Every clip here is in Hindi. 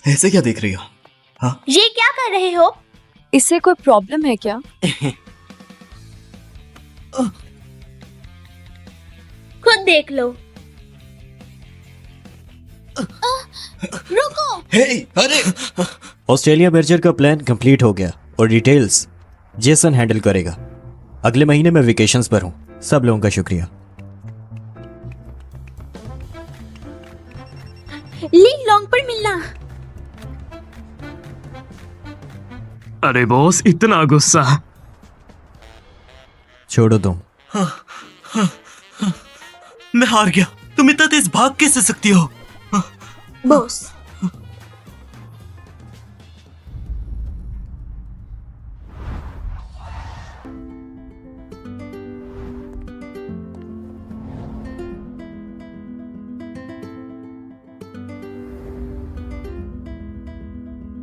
ऐसे क्या देख रही हो? हाँ, ये क्या कर रहे हो? इससे कोई प्रॉब्लम है क्या? खुद देख लो। रुको। हे, अरे ऑस्ट्रेलिया मेजर का प्लान कंप्लीट हो गया और डिटेल्स जेसन हैंडल करेगा। अगले महीने मैं वेकेशंस पर हूँ। सब लोगों का शुक्रिया। ली लॉन्ग पर मिलना। अरे बॉस, इतना गुस्सा। छोड़ो तुम। मैं हार गया। तुम इतना तेज भाग कैसे सकती हो? बॉस,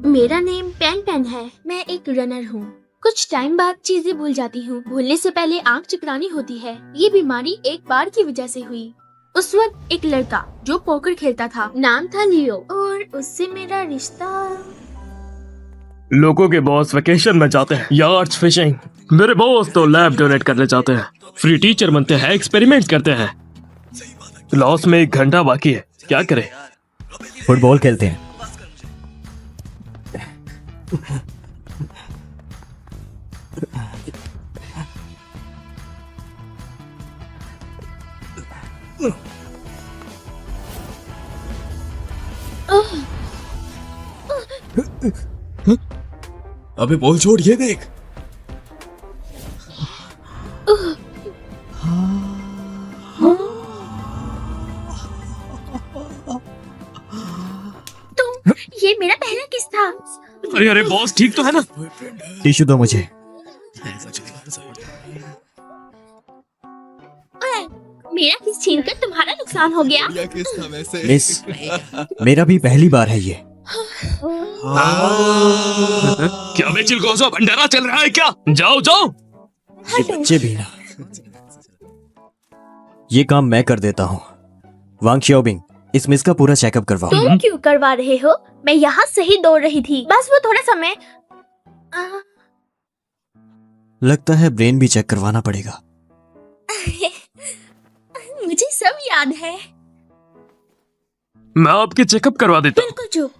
मेरा नेम पेन पेन है। मैं एक रनर हूँ। कुछ टाइम बाद चीजें भूल जाती हूँ। भूलने से पहले आंख चकरानी होती है। ये बीमारी एक बार की वजह से हुई। उस वक्त एक लड़का जो पोकर खेलता था, नाम था लियो, और उससे मेरा रिश्ता। लोगों के बॉस वेकेशन में जाते हैं, यार्ड्स फिशिंग। मेरे बॉस तो लैब डोनेट करने जाते हैं, फ्री टीचर बनते हैं, एक्सपेरिमेंट करते हैं। क्लास में 1 घंटा बाकी है, क्या करें? फुटबॉल खेलते हैं। अबे बोल छोड़, ये देख। तुम, ये मेरा पहला किस था। अरे अरे बॉस, ठीक तो है ना? टिश्यू दो मुझे। मेरा किस छीनकर तुम्हारा नुकसान हो गया। मिस, मेरा भी पहली बार है ये। क्या मैं चिलगोजा भंडारा चल रहा है क्या? जाओ जाओ। ये बच्चे भी ना। ये काम मैं कर देता हूँ। वांग शाओबिंग, इस मिस का पूरा चेकअप करवाओ। तुम क्यों करवा रहे हो? मैं यहाँ सही दौड़ रही थी, बस वो थोड़ा समय। लगता है ब्रेन भी चेक करवाना पड़ेगा। मुझे सब याद है। मैं आपके चेकअप करवा देता हूँ। बिल्कुल चुप।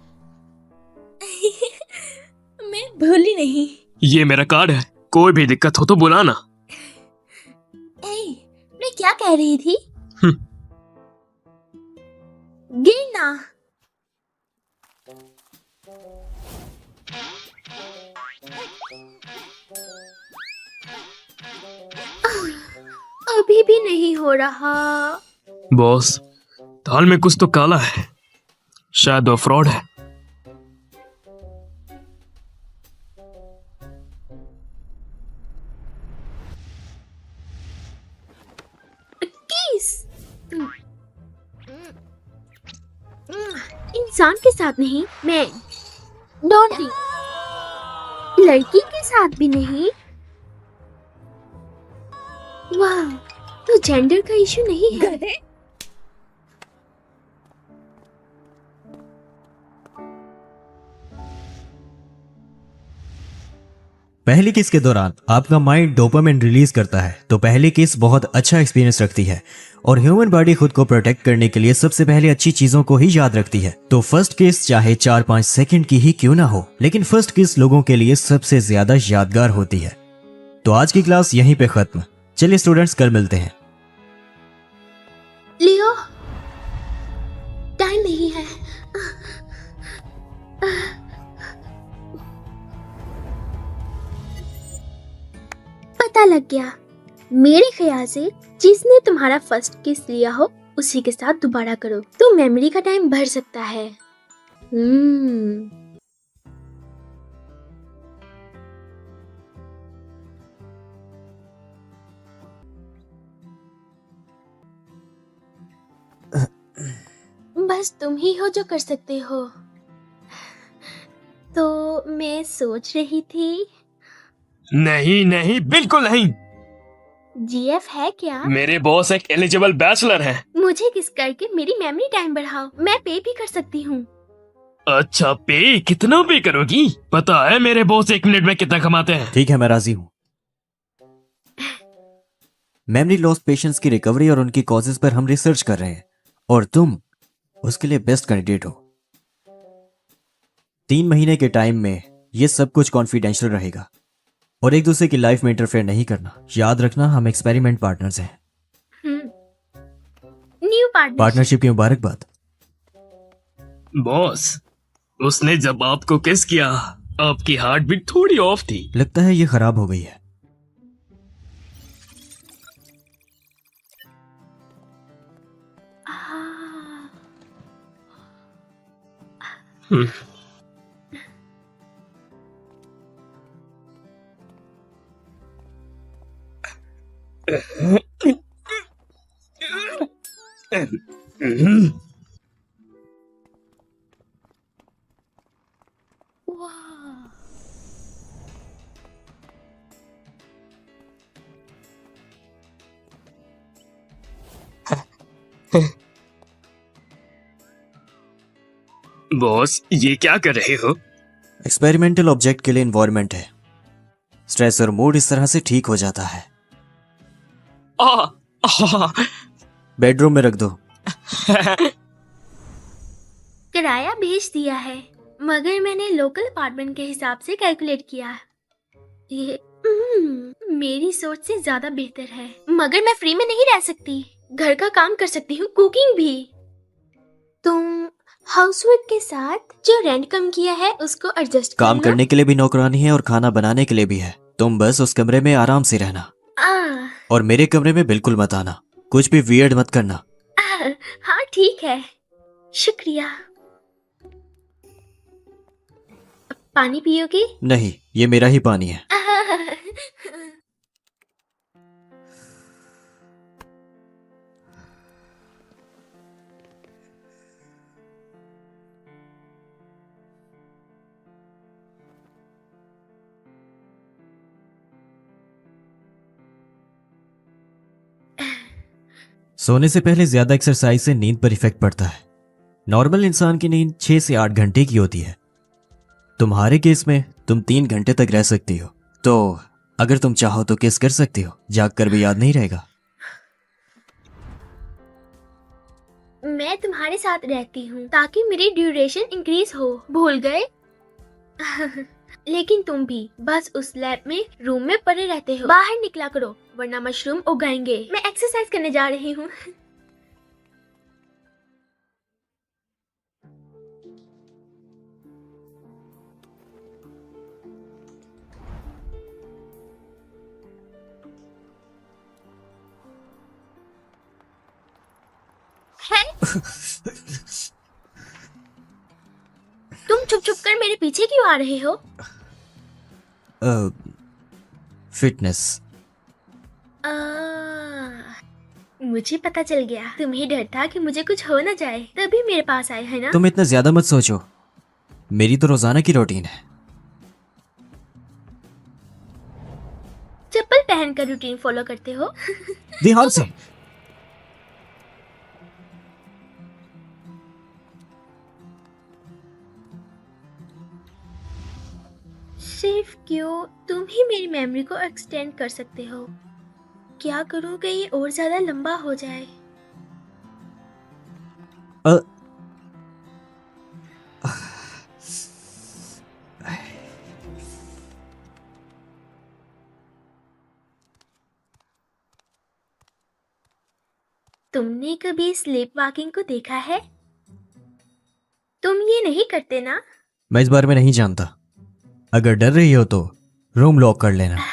मैं भूली नहीं। ये मेरा कार्ड है, कोई भी दिक्कत हो तो बुलाना। मैं क्या कह रही थी? गिरना। अभी भी नहीं हो रहा। बॉस, दाल में कुछ तो काला है, शायद वो फ्रॉड है। किस इंसान के साथ नहीं, मैं डोंटी लड़की के साथ भी नहीं। वाह, तो जेंडर का इशू नहीं है। पहली किस के दौरान आपका माइंड डोपामिन रिलीज करता है, तो पहली किस बहुत अच्छा एक्सपीरियंस रखती है और ह्यूमन बॉडी खुद को प्रोटेक्ट करने के लिए सबसे पहले अच्छी चीजों को ही याद रखती है। तो फर्स्ट किस चाहे 4-5 सेकंड की ही क्यों ना हो, लेकिन फर्स्ट किस लोगों के लिए सबसे ज्यादा यादगार होती है। तो आज की क्लास यहीं पे खत्म। चलिए स्टूडेंट्स, कल मिलते हैं। लियो, टाइम नहीं है। पता लग गया। मेरे ख्याल से जिसने तुम्हारा फर्स्ट किस लिया हो उसी के साथ दोबारा करो, तो मेमोरी का टाइम बढ़ सकता है। बस तुम ही हो जो कर सकते हो। तो मैं सोच रही थी। नहीं नहीं, बिल्कुल नहीं। जीएफ है क्या? मेरे बॉस एक एलिजिबल बैचलर है। मुझे किस करके मेरी मेमोरी टाइम बढ़ाओ। मैं पे भी कर सकती हूँ। अच्छा, पे कितना पे करोगी? पता है मेरे बॉस 1 मिनट में कितना कमाते हैं? ठीक है, मैं राजी हूँ। मेमोरी लॉस पेशेंट्स की रिकवरी और उनकी कॉजेज पर हम रिसर्च कर रहे हैं और तुम उसके लिए बेस्ट कैंडिडेट हो। 3 महीने के टाइम में ये सब कुछ कॉन्फिडेंशियल रहेगा और एक दूसरे की लाइफ में इंटरफेयर नहीं करना। याद रखना, हम एक्सपेरिमेंट पार्टनर्स हैं। New partner. पार्टनरशिप की मुबारकबाद। बॉस, उसने जब आपको किस किया, आपकी हार्ट बीट थोड़ी ऑफ थी। लगता है ये खराब हो गई है। बॉस, ये क्या कर रहे हो? एक्सपेरिमेंटल ऑब्जेक्ट के लिए इन्वायरमेंट है। स्ट्रेस और मूड इस तरह से ठीक हो जाता है। आ, आ, बेडरूम में रख दो। किराया भेज दिया है, मगर मैंने लोकल अपार्टमेंट के हिसाब से कैलकुलेट किया। ये मेरी सोच से ज्यादा बेहतर है, मगर मैं फ्री में नहीं रह सकती। घर का काम कर सकती हूँ, कुकिंग भी। तुम हाउसवाइफ के साथ जो रेंट कम किया है उसको एडजस्ट कर काम लो। करने के लिए भी नौकरानी है और खाना बनाने के लिए भी है। तुम बस उस कमरे में आराम से रहना और मेरे कमरे में बिल्कुल मत आना। कुछ भी वियर्ड मत करना। हाँ ठीक है, शुक्रिया। पानी पियोगी? नहीं, ये मेरा ही पानी है। सोने से पहले ज्यादा एक्सरसाइज से नींद पर इफेक्ट पड़ता है। नॉर्मल इंसान की नींद 6 से 8 घंटे की होती है। तुम्हारे केस में तुम 3 घंटे तक रह सकती हो, तो अगर तुम चाहो तो किस कर सकती हो। जाग कर भी याद नहीं रहेगा। मैं तुम्हारे साथ रहती हूँ ताकि मेरी ड्यूरेशन इंक्रीज हो। भूल गए? लेकिन तुम भी बस उस लैब में रूम में पड़े रहते हो। बाहर निकला करो वरना मशरूम उगाएंगे। मैं एक्सरसाइज करने जा रही हूँ। तुम छुप छुप कर मेरे पीछे क्यों आ रहे हो? फिटनेस। मुझे पता चल गया, तुम्हें डर था कि मुझे कुछ हो न जाए, तभी मेरे पास आए, है ना? तुम इतना ज्यादा मत सोचो, मेरी तो रोजाना की रूटीन है। चप्पल पहनकर रूटीन फॉलो करते हो? ध्यान से। सिर्फ क्यों? तुम ही मेरी मेमोरी को एक्सटेंड कर सकते हो। क्या करूं कि ये और ज्यादा लंबा हो जाए? अ, तुमने कभी स्लीप वॉकिंग को देखा है? तुम ये नहीं करते ना? मैं इस बारे में नहीं जानता। अगर डर रही हो तो रूम लॉक कर लेना।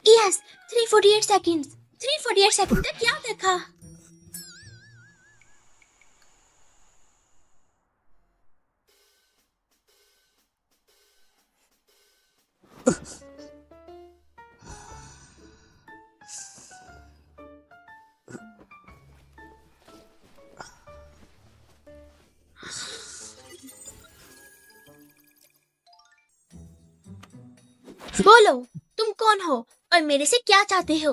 यस 348 सेकंड्स 348 सेकंड तक क्या देखा? बोलो, तुम कौन हो और मेरे से क्या चाहते हो?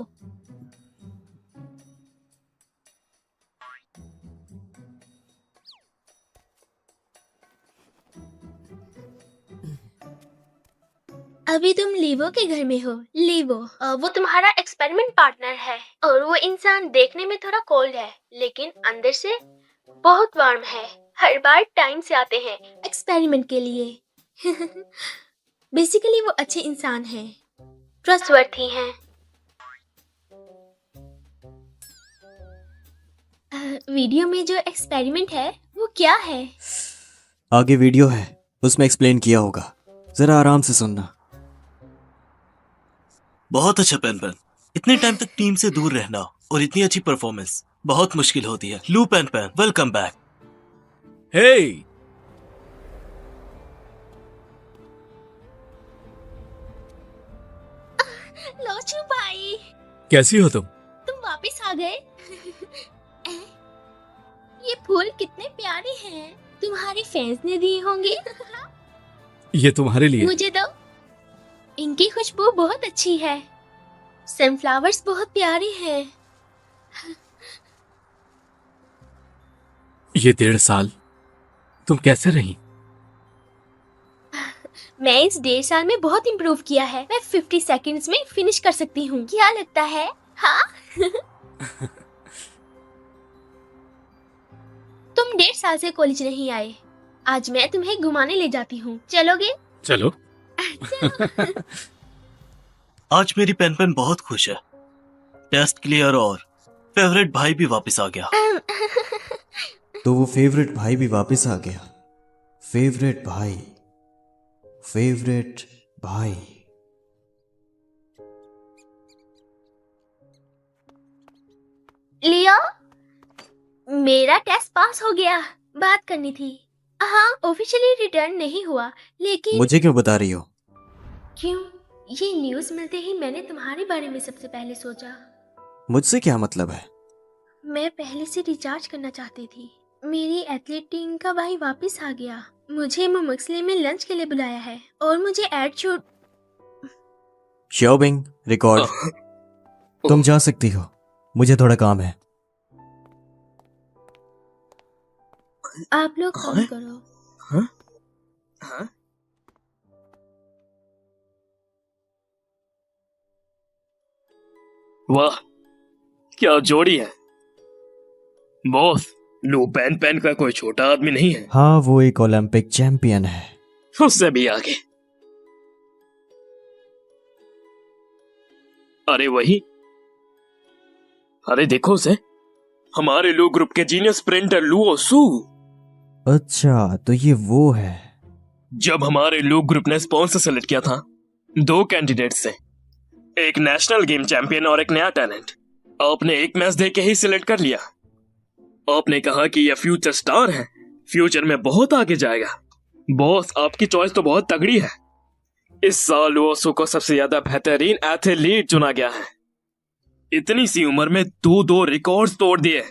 अभी तुम लीवो के घर में हो। लीवो वो तुम्हारा एक्सपेरिमेंट पार्टनर है और वो इंसान देखने में थोड़ा कोल्ड है लेकिन अंदर से बहुत वार्म है। हर बार टाइम से आते हैं एक्सपेरिमेंट के लिए। बेसिकली वो अच्छे इंसान हैं, ट्रस्टवर्थी हैं। वीडियो में जो एक्सपेरिमेंट है वो क्या है? आगे वीडियो है, उसमें एक्सप्लेन किया होगा, जरा आराम से सुनना। बहुत अच्छा पेन पेन। इतने टाइम तक टीम से दूर रहना और इतनी अच्छी परफॉर्मेंस बहुत मुश्किल होती है। लू पेन पेन, वेलकम बैक। हे लोचू भाई, कैसी हो तुम? तुम वापस आ गए। ये फूल कितने प्यारे हैं, तुम्हारे फैंस ने दिए होंगे। ये तुम्हारे लिए। मुझे दो, इनकी खुशबू बहुत अच्छी है। सनफ्लावर्स बहुत प्यारे हैं। ये 1.5 साल तुम कैसे रही? मैं इस 1.5 साल में बहुत इम्प्रूव किया है। मैं 50 सेकंड्स में फिनिश कर सकती हूँ। क्या लगता है? हाँ? तुम 1.5 साल से कॉलेज नहीं आए। आज मैं तुम्हें घुमाने ले जाती हूँ, चलोगे? चलो। आज मेरी पेन पेन बहुत खुश है। टेस्ट क्लियर और फेवरेट भाई भी वापस आ गया। तो वो फेवरेट भाई भी वापस आ गया। फेवरेट भाई, फेवरेट भाई। लिया, मेरा टेस्ट पास हो गया। बात करनी थी। हाँ, ऑफिशियली रिटर्न नहीं हुआ लेकिन मुझे क्यों बता रही हो? क्यों? ये न्यूज़ मिलते ही मैंने तुम्हारे बारे में सबसे पहले सोचा। मुझसे क्या मतलब है? मैं पहले से रिचार्ज करना चाहती थी। मेरी एथलीट टीम का भाई वापस आ गया। मुझे मुमक्सले में लंच के लिए बुलाया है और मुझे एड शूट। शोबिंग रिकॉर्ड। तुम जा सकती हो, मुझे थोड़ा काम है। आप लोग कॉल करो। वाह, क्या जोड़ी है। बॉस, लू पेन पेन का कोई छोटा आदमी नहीं है। हाँ, वो एक ओलंपिक चैंपियन है। उससे भी आगे। अरे वही, अरे देखो उसे, हमारे लू ग्रुप के जीनियस स्प्रिंटर लुओ सू। अच्छा, तो ये वो है। जब हमारे लू ग्रुप ने स्पॉन्सर सेलेक्ट किया था 2 कैंडिडेट्स से, एक नेशनल गेम चैंपियन और एक नया टैलेंट। आपने एक मैच देख के ही सिलेक्ट कर लिया। आपने कहा कि यह फ्यूचर स्टार है, फ्यूचर में बहुत आगे जाएगा। बॉस, आपकी चॉइस तो बहुत तगड़ी है। इस साल ओसो को सबसे ज्यादा बेहतरीन एथलीट चुना गया है। इतनी सी उम्र में 2 रिकॉर्ड्स तोड़ दिए।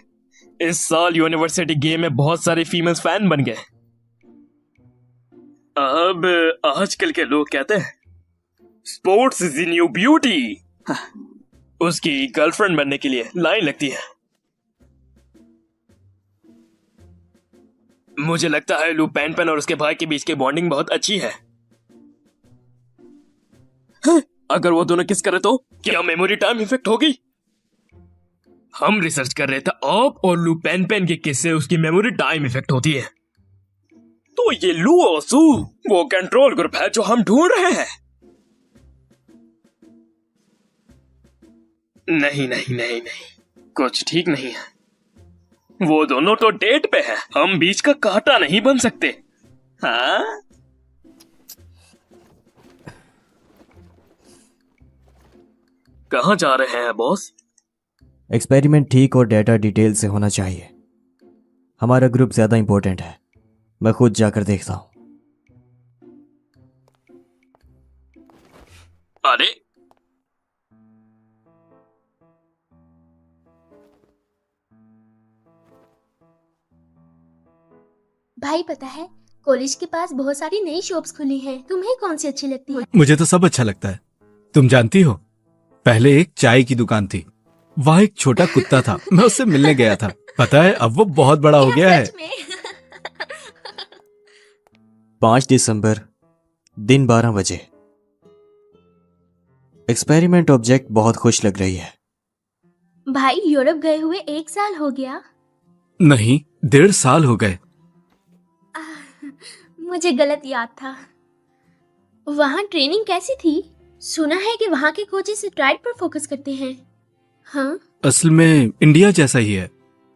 इस साल यूनिवर्सिटी गेम में बहुत सारे फीमेल फैन बन गए। अब आजकल के लोग कहते हैं sports is the new beauty. उसकी गर्लफ्रेंड बनने के लिए लाइन लगती है। मुझे लगता है लू पेन पेन और उसके भाई के बीच की बॉन्डिंग बहुत अच्छी है। अगर वो दोनों किस करे तो क्या मेमोरी टाइम इफेक्ट होगी? हम रिसर्च कर रहे थे आप और लू पेन पेन के किस से उसकी मेमोरी टाइम इफेक्ट होती है। तो ये लू ओसू वो कंट्रोल ग्रुप है जो हम ढूंढ रहे हैं। नहीं नहीं नहीं नहीं, कुछ ठीक नहीं है। वो दोनों तो डेट पे है, हम बीच का कांटा नहीं बन सकते। हाँ, कहाँ जा रहे हैं बॉस? एक्सपेरिमेंट ठीक और डेटा डिटेल से होना चाहिए। हमारा ग्रुप ज्यादा इंपॉर्टेंट है। मैं खुद जाकर देखता हूँ। अरे भाई पता है, कॉलेज के पास बहुत सारी नई शॉप्स खुली हैं। तुम्हें कौन सी अच्छी लगती है? मुझे तो सब अच्छा लगता है। तुम जानती हो, पहले एक चाय की दुकान थी, वहाँ एक छोटा कुत्ता था, मैं उससे मिलने गया था। पता है अब वो बहुत बड़ा हो गया है। सच में? 5 दिसंबर दिन 12 बजे। एक्सपेरिमेंट ऑब्जेक्ट बहुत खुश लग रही है। भाई यूरोप गए हुए 1 साल हो गया। नहीं, 1.5 साल हो गए। मुझे गलत याद था। वहाँ ट्रेनिंग कैसी थी? सुना है कि वहाँ के कोचेस स्ट्राइड पर फोकस करते हैं। हाँ, असल में इंडिया जैसा ही है।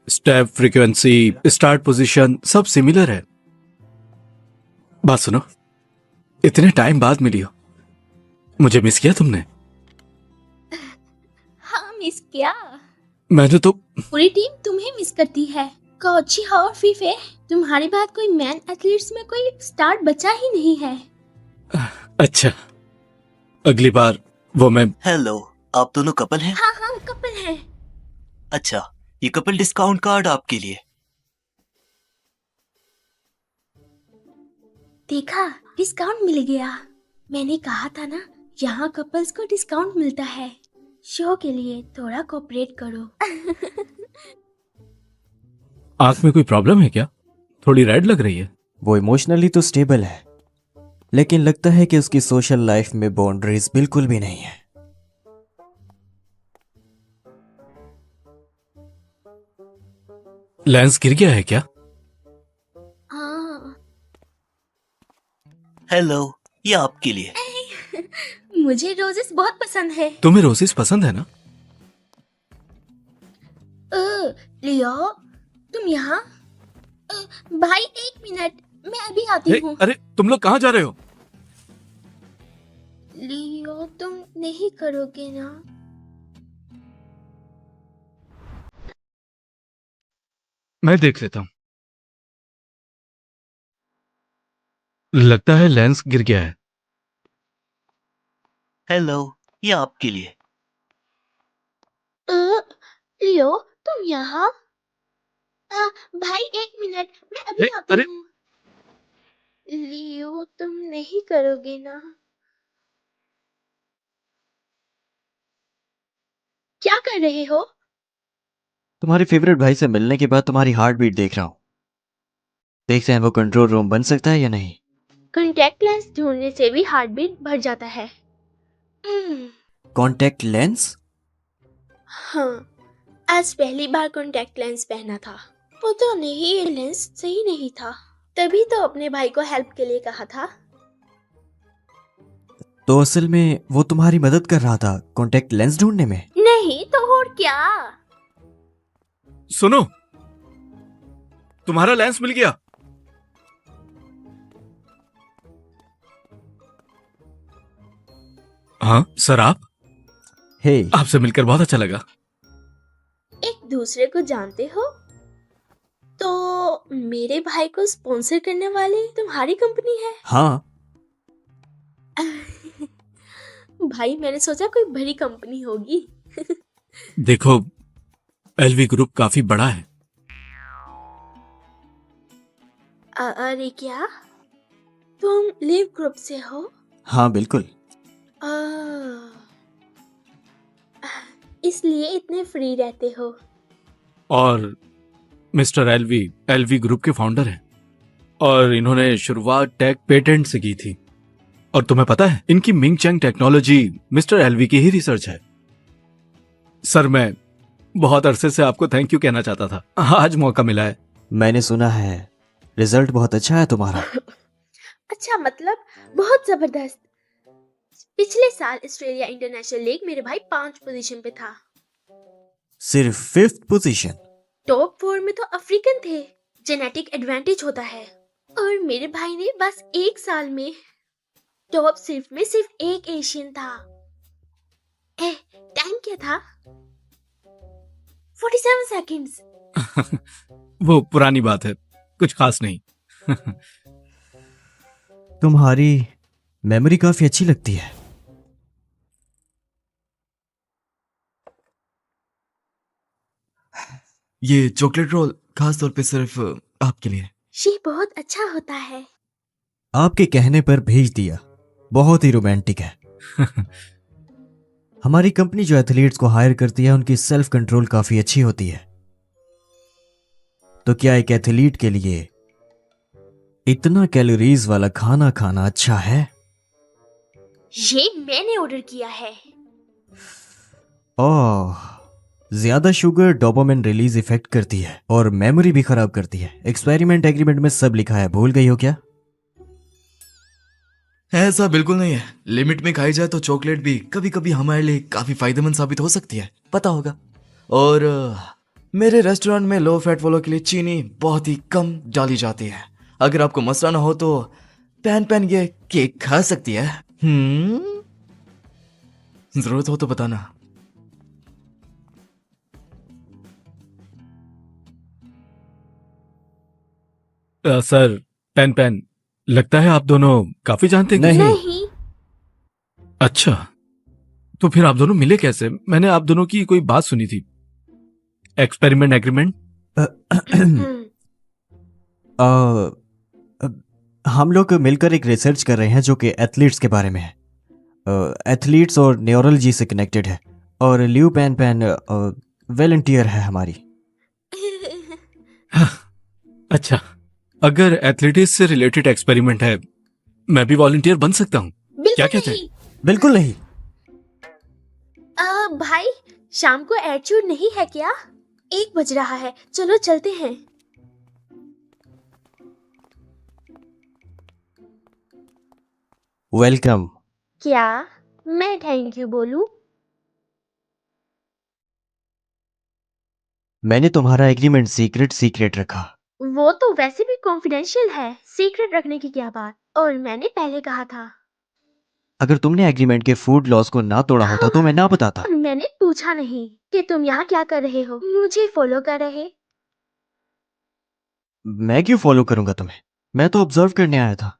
स्टेप, फ्रीक्वेंसी, स्टार्ट पोजीशन सब सिमिलर है। बात सुनो, इतने टाइम बाद मिली हो, मुझे मिस किया तुमने? हाँ मिस किया। मैंने तो पूरी टीम तुम्हें मिस करती है। कोची और फीफे, तुम्हारी बात कोई मैन एथलीट्स में कोई स्टार बचा ही नहीं है। अच्छा, अगली बार वो मैं हेलो, आप दोनों कपल हैं? हाँ हाँ कपल है। अच्छा, ये कपल डिस्काउंट कार्ड आपके लिए। देखा, डिस्काउंट मिल गया। मैंने कहा था ना, यहाँ कपल्स को डिस्काउंट मिलता है। शो के लिए थोड़ा कोऑपरेट करो। आंख में कोई प्रॉब्लम है क्या? थोड़ी रेड लग रही है। वो इमोशनली तो स्टेबल है, लेकिन लगता है कि उसकी सोशल लाइफ में बाउंड्रीज बिल्कुल भी नहीं है। लेंस गिर गया है क्या? हाँ, हेलो, ये आपके लिए। मुझे रोजेस बहुत पसंद है। तुम्हें रोजेस पसंद है ना? लियो, तुम यहाँ? भाई 1 मिनट, मैं अभी आती हूँ। अरे तुम लोग कहाँ जा रहे हो? लियो, तुम नहीं करोगे ना? मैं देख लेता हूँ। लगता है लेंस गिर गया है। हेलो, ये आपके लिए। लियो, तुम यहाँ? भाई 1 मिनट, मैं अभी आती अरे हूँ। लियो, तुम नहीं करोगे ना? क्या कर रहे हो? तुम्हारे फेवरेट भाई से मिलने के बाद तुम्हारी हार्ट बीट देख रहा हूँ। देखते हैं वो कंट्रोल रूम बन सकता है या नहीं। कॉन्टैक्ट लेंस ढूंढने से भी हार्ट बीट बढ़ जाता है। Contact lens? हाँ, आज पहली बार कॉन्टैक्ट लेंस पहना था। पता नहीं ये लेंस सही नहीं था, तभी तो अपने भाई को हेल्प के लिए कहा था। तो असल में वो तुम्हारी मदद कर रहा था कॉन्टैक्ट लेंस ढूंढने में। नहीं तो और क्या? सुनो, तुम्हारा लेंस मिल गया। हाँ सर, हे, आपसे मिलकर बहुत अच्छा लगा। एक दूसरे को जानते हो? तो मेरे भाई को स्पॉन्सर करने वाली तुम्हारी कंपनी है? हाँ। भाई मैंने सोचा कोई बड़ी कंपनी होगी। देखो, एलवी ग्रुप काफी बड़ा है। अरे क्या तुम लिव ग्रुप से हो? हाँ बिल्कुल। इसलिए इतने फ्री रहते हो। और मिस्टर एलवी ग्रुप के फाउंडर हैं, और इन्होंने शुरुआत टेक पेटेंट से की थी। और तुम्हें पता है, इनकी Ming Chang technology mister LV की ही रिसर्च है। सर, मैं बहुत अरसे से आपको थैंक यू कहना चाहता था, आज मौका मिला है। मैंने सुना है रिजल्ट बहुत अच्छा है तुम्हारा। अच्छा, मतलब बहुत जबरदस्त। पिछले साल ऑस्ट्रेलिया इंटरनेशनल लीग मेरे भाई 5 पोजीशन पे था। सिर्फ 5th पोजीशन। टॉप 4 में तो अफ्रीकन थे। जेनेटिक एडवांटेज होता है। और मेरे भाई ने बस 1 साल में टॉप सिर्फ में सिर्फ एक एशियन था। टाइम क्या था? 47 सेकंड्स। वो पुरानी बात है, कुछ खास नहीं। तुम्हारी मेमोरी काफी अच्छी लगती है। ये चॉकलेट रोल खास तौर पे सिर्फ आपके लिए। ये बहुत अच्छा होता है। आपके कहने पर भेज दिया। बहुत ही रोमांटिक है। हमारी कंपनी जो एथलीट्स को हायर करती है उनकी सेल्फ कंट्रोल काफी अच्छी होती है। तो क्या एक एथलीट के लिए इतना कैलोरीज वाला खाना खाना अच्छा है? ये मैंने ऑर्डर किया है। ओह, ज्यादा शुगर डोपामिन रिलीज इफेक्ट करती है और मेमोरी भी खराब करती है। एक्सपेरिमेंट एग्रीमेंट में सब लिखा है, भूल गई हो क्या? ऐसा बिल्कुल नहीं है। लिमिट में खाई जाए तो चॉकलेट भी कभी कभी हमारे लिए काफी फायदेमंद साबित हो सकती है, पता होगा। और मेरे रेस्टोरेंट में लो फैट वालों के लिए चीनी बहुत ही कम डाली जाती है। अगर आपको मसला ना हो तो पैन ये केक खा सकती है। जरूरत हो तो बताना। सर, पेन लगता है आप दोनों काफी जानते हैं। नहीं। नहीं। अच्छा, तो फिर आप दोनों मिले कैसे? मैंने आप दोनों की कोई बात सुनी थी, एक्सपेरिमेंट एग्रीमेंट। हम लोग मिलकर एक रिसर्च कर रहे हैं जो कि एथलीट्स के बारे में है। एथलीट्स और न्यूरोलॉजी से कनेक्टेड है। और ल्यू पेन वॉलंटियर है हमारी। अच्छा, अगर एथलेटिक्स से रिलेटेड एक्सपेरिमेंट है, मैं भी वॉलंटियर बन सकता हूँ। क्या कहते हैं? बिल्कुल नहीं। भाई, शाम को एटीट्यूड नहीं है क्या? 1 बज रहा है, चलो चलते हैं। वेलकम। क्या मैं थैंक यू बोलूं? मैंने तुम्हारा एग्रीमेंट सीक्रेट रखा। वो तो वैसे भी कॉन्फिडेंशियल है, सीक्रेट रखने की क्या बात। और मैंने पहले कहा था। अगर तुमने एग्रीमेंट के फूड लॉस को ना तोड़ा होता तो मैं ना बताता। मैंने पूछा नहीं कि तुम यहाँ क्या कर रहे हो, मुझे फॉलो कर रहे। मैं क्यों फॉलो करूंगा तुम्हें? मैं तो ऑब्जर्व करने आया था।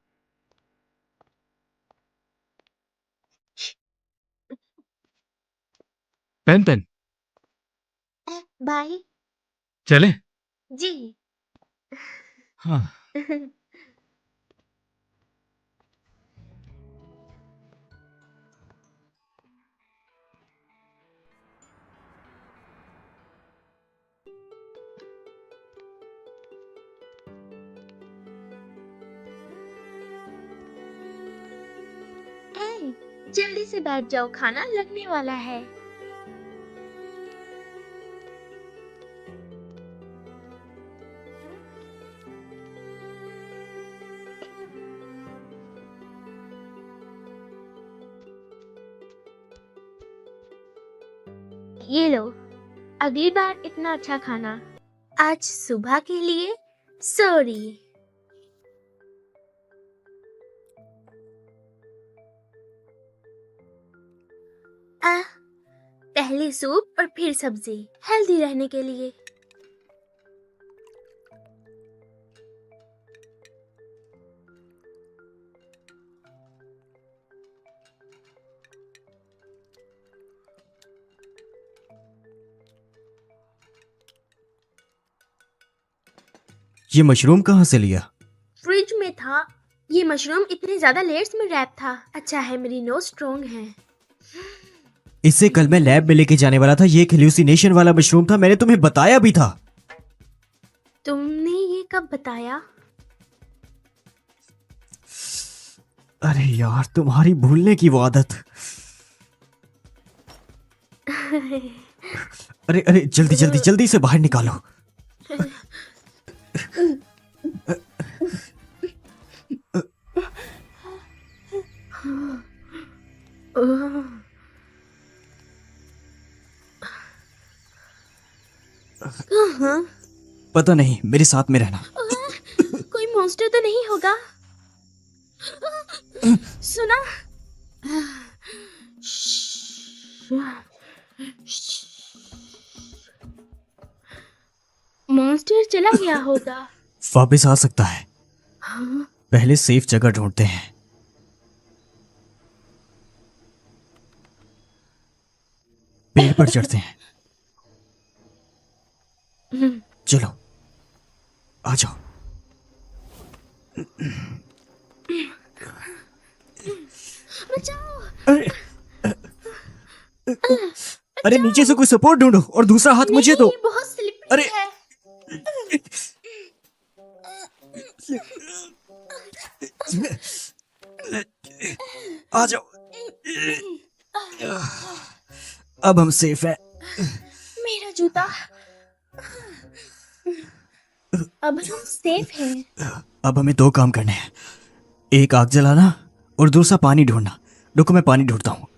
Pen bye. चले। जी। हाँ। जल्दी से बैठ जाओ, खाना लगने वाला है। ये लो, अगली बार इतना अच्छा खाना। आज सुबह के लिए सॉरी। पहले सूप और फिर सब्जी, हेल्दी रहने के लिए। ये मशरूम कहाँ से लिया? फ्रिज में था। ये मशरूम इतने ज्यादा लेयर्स में रैप था। अच्छा है मेरी नोज स्ट्रॉन्ग है। इससे कल मैं लैब में लेके जाने वाला था। ये एक हेल्यूसिनेशन वाला मशरूम था, मैंने तुम्हें बताया भी था। तुमने ये कब बताया? अरे यार, तुम्हारी भूलने की वो आदत। अरे अरे, जल्दी जल्दी जल्दी से बाहर निकालो। हाँ, पता नहीं, मेरे साथ में रहना। कोई मॉन्स्टर तो नहीं होगा? सुना? मॉन्स्टर चला गया होगा। वापस आ सकता है। हाँ, पहले सेफ जगह ढूंढते हैं। पेड़ पर चढ़ते हैं। चलो, आ जाओ। बचाओ। अरे नीचे से कोई सपोर्ट ढूंढो और दूसरा हाथ मुझे दो। नहीं, बहुत स्लिपरी अरे। है। आ जाओ। अब हम सेफ हैं। मेरा जूता। अब हम सेफ हैं। अब हमें दो काम करने हैं, एक आग जलाना और दूसरा पानी ढूंढना। रुको, मैं पानी ढूंढता हूँ।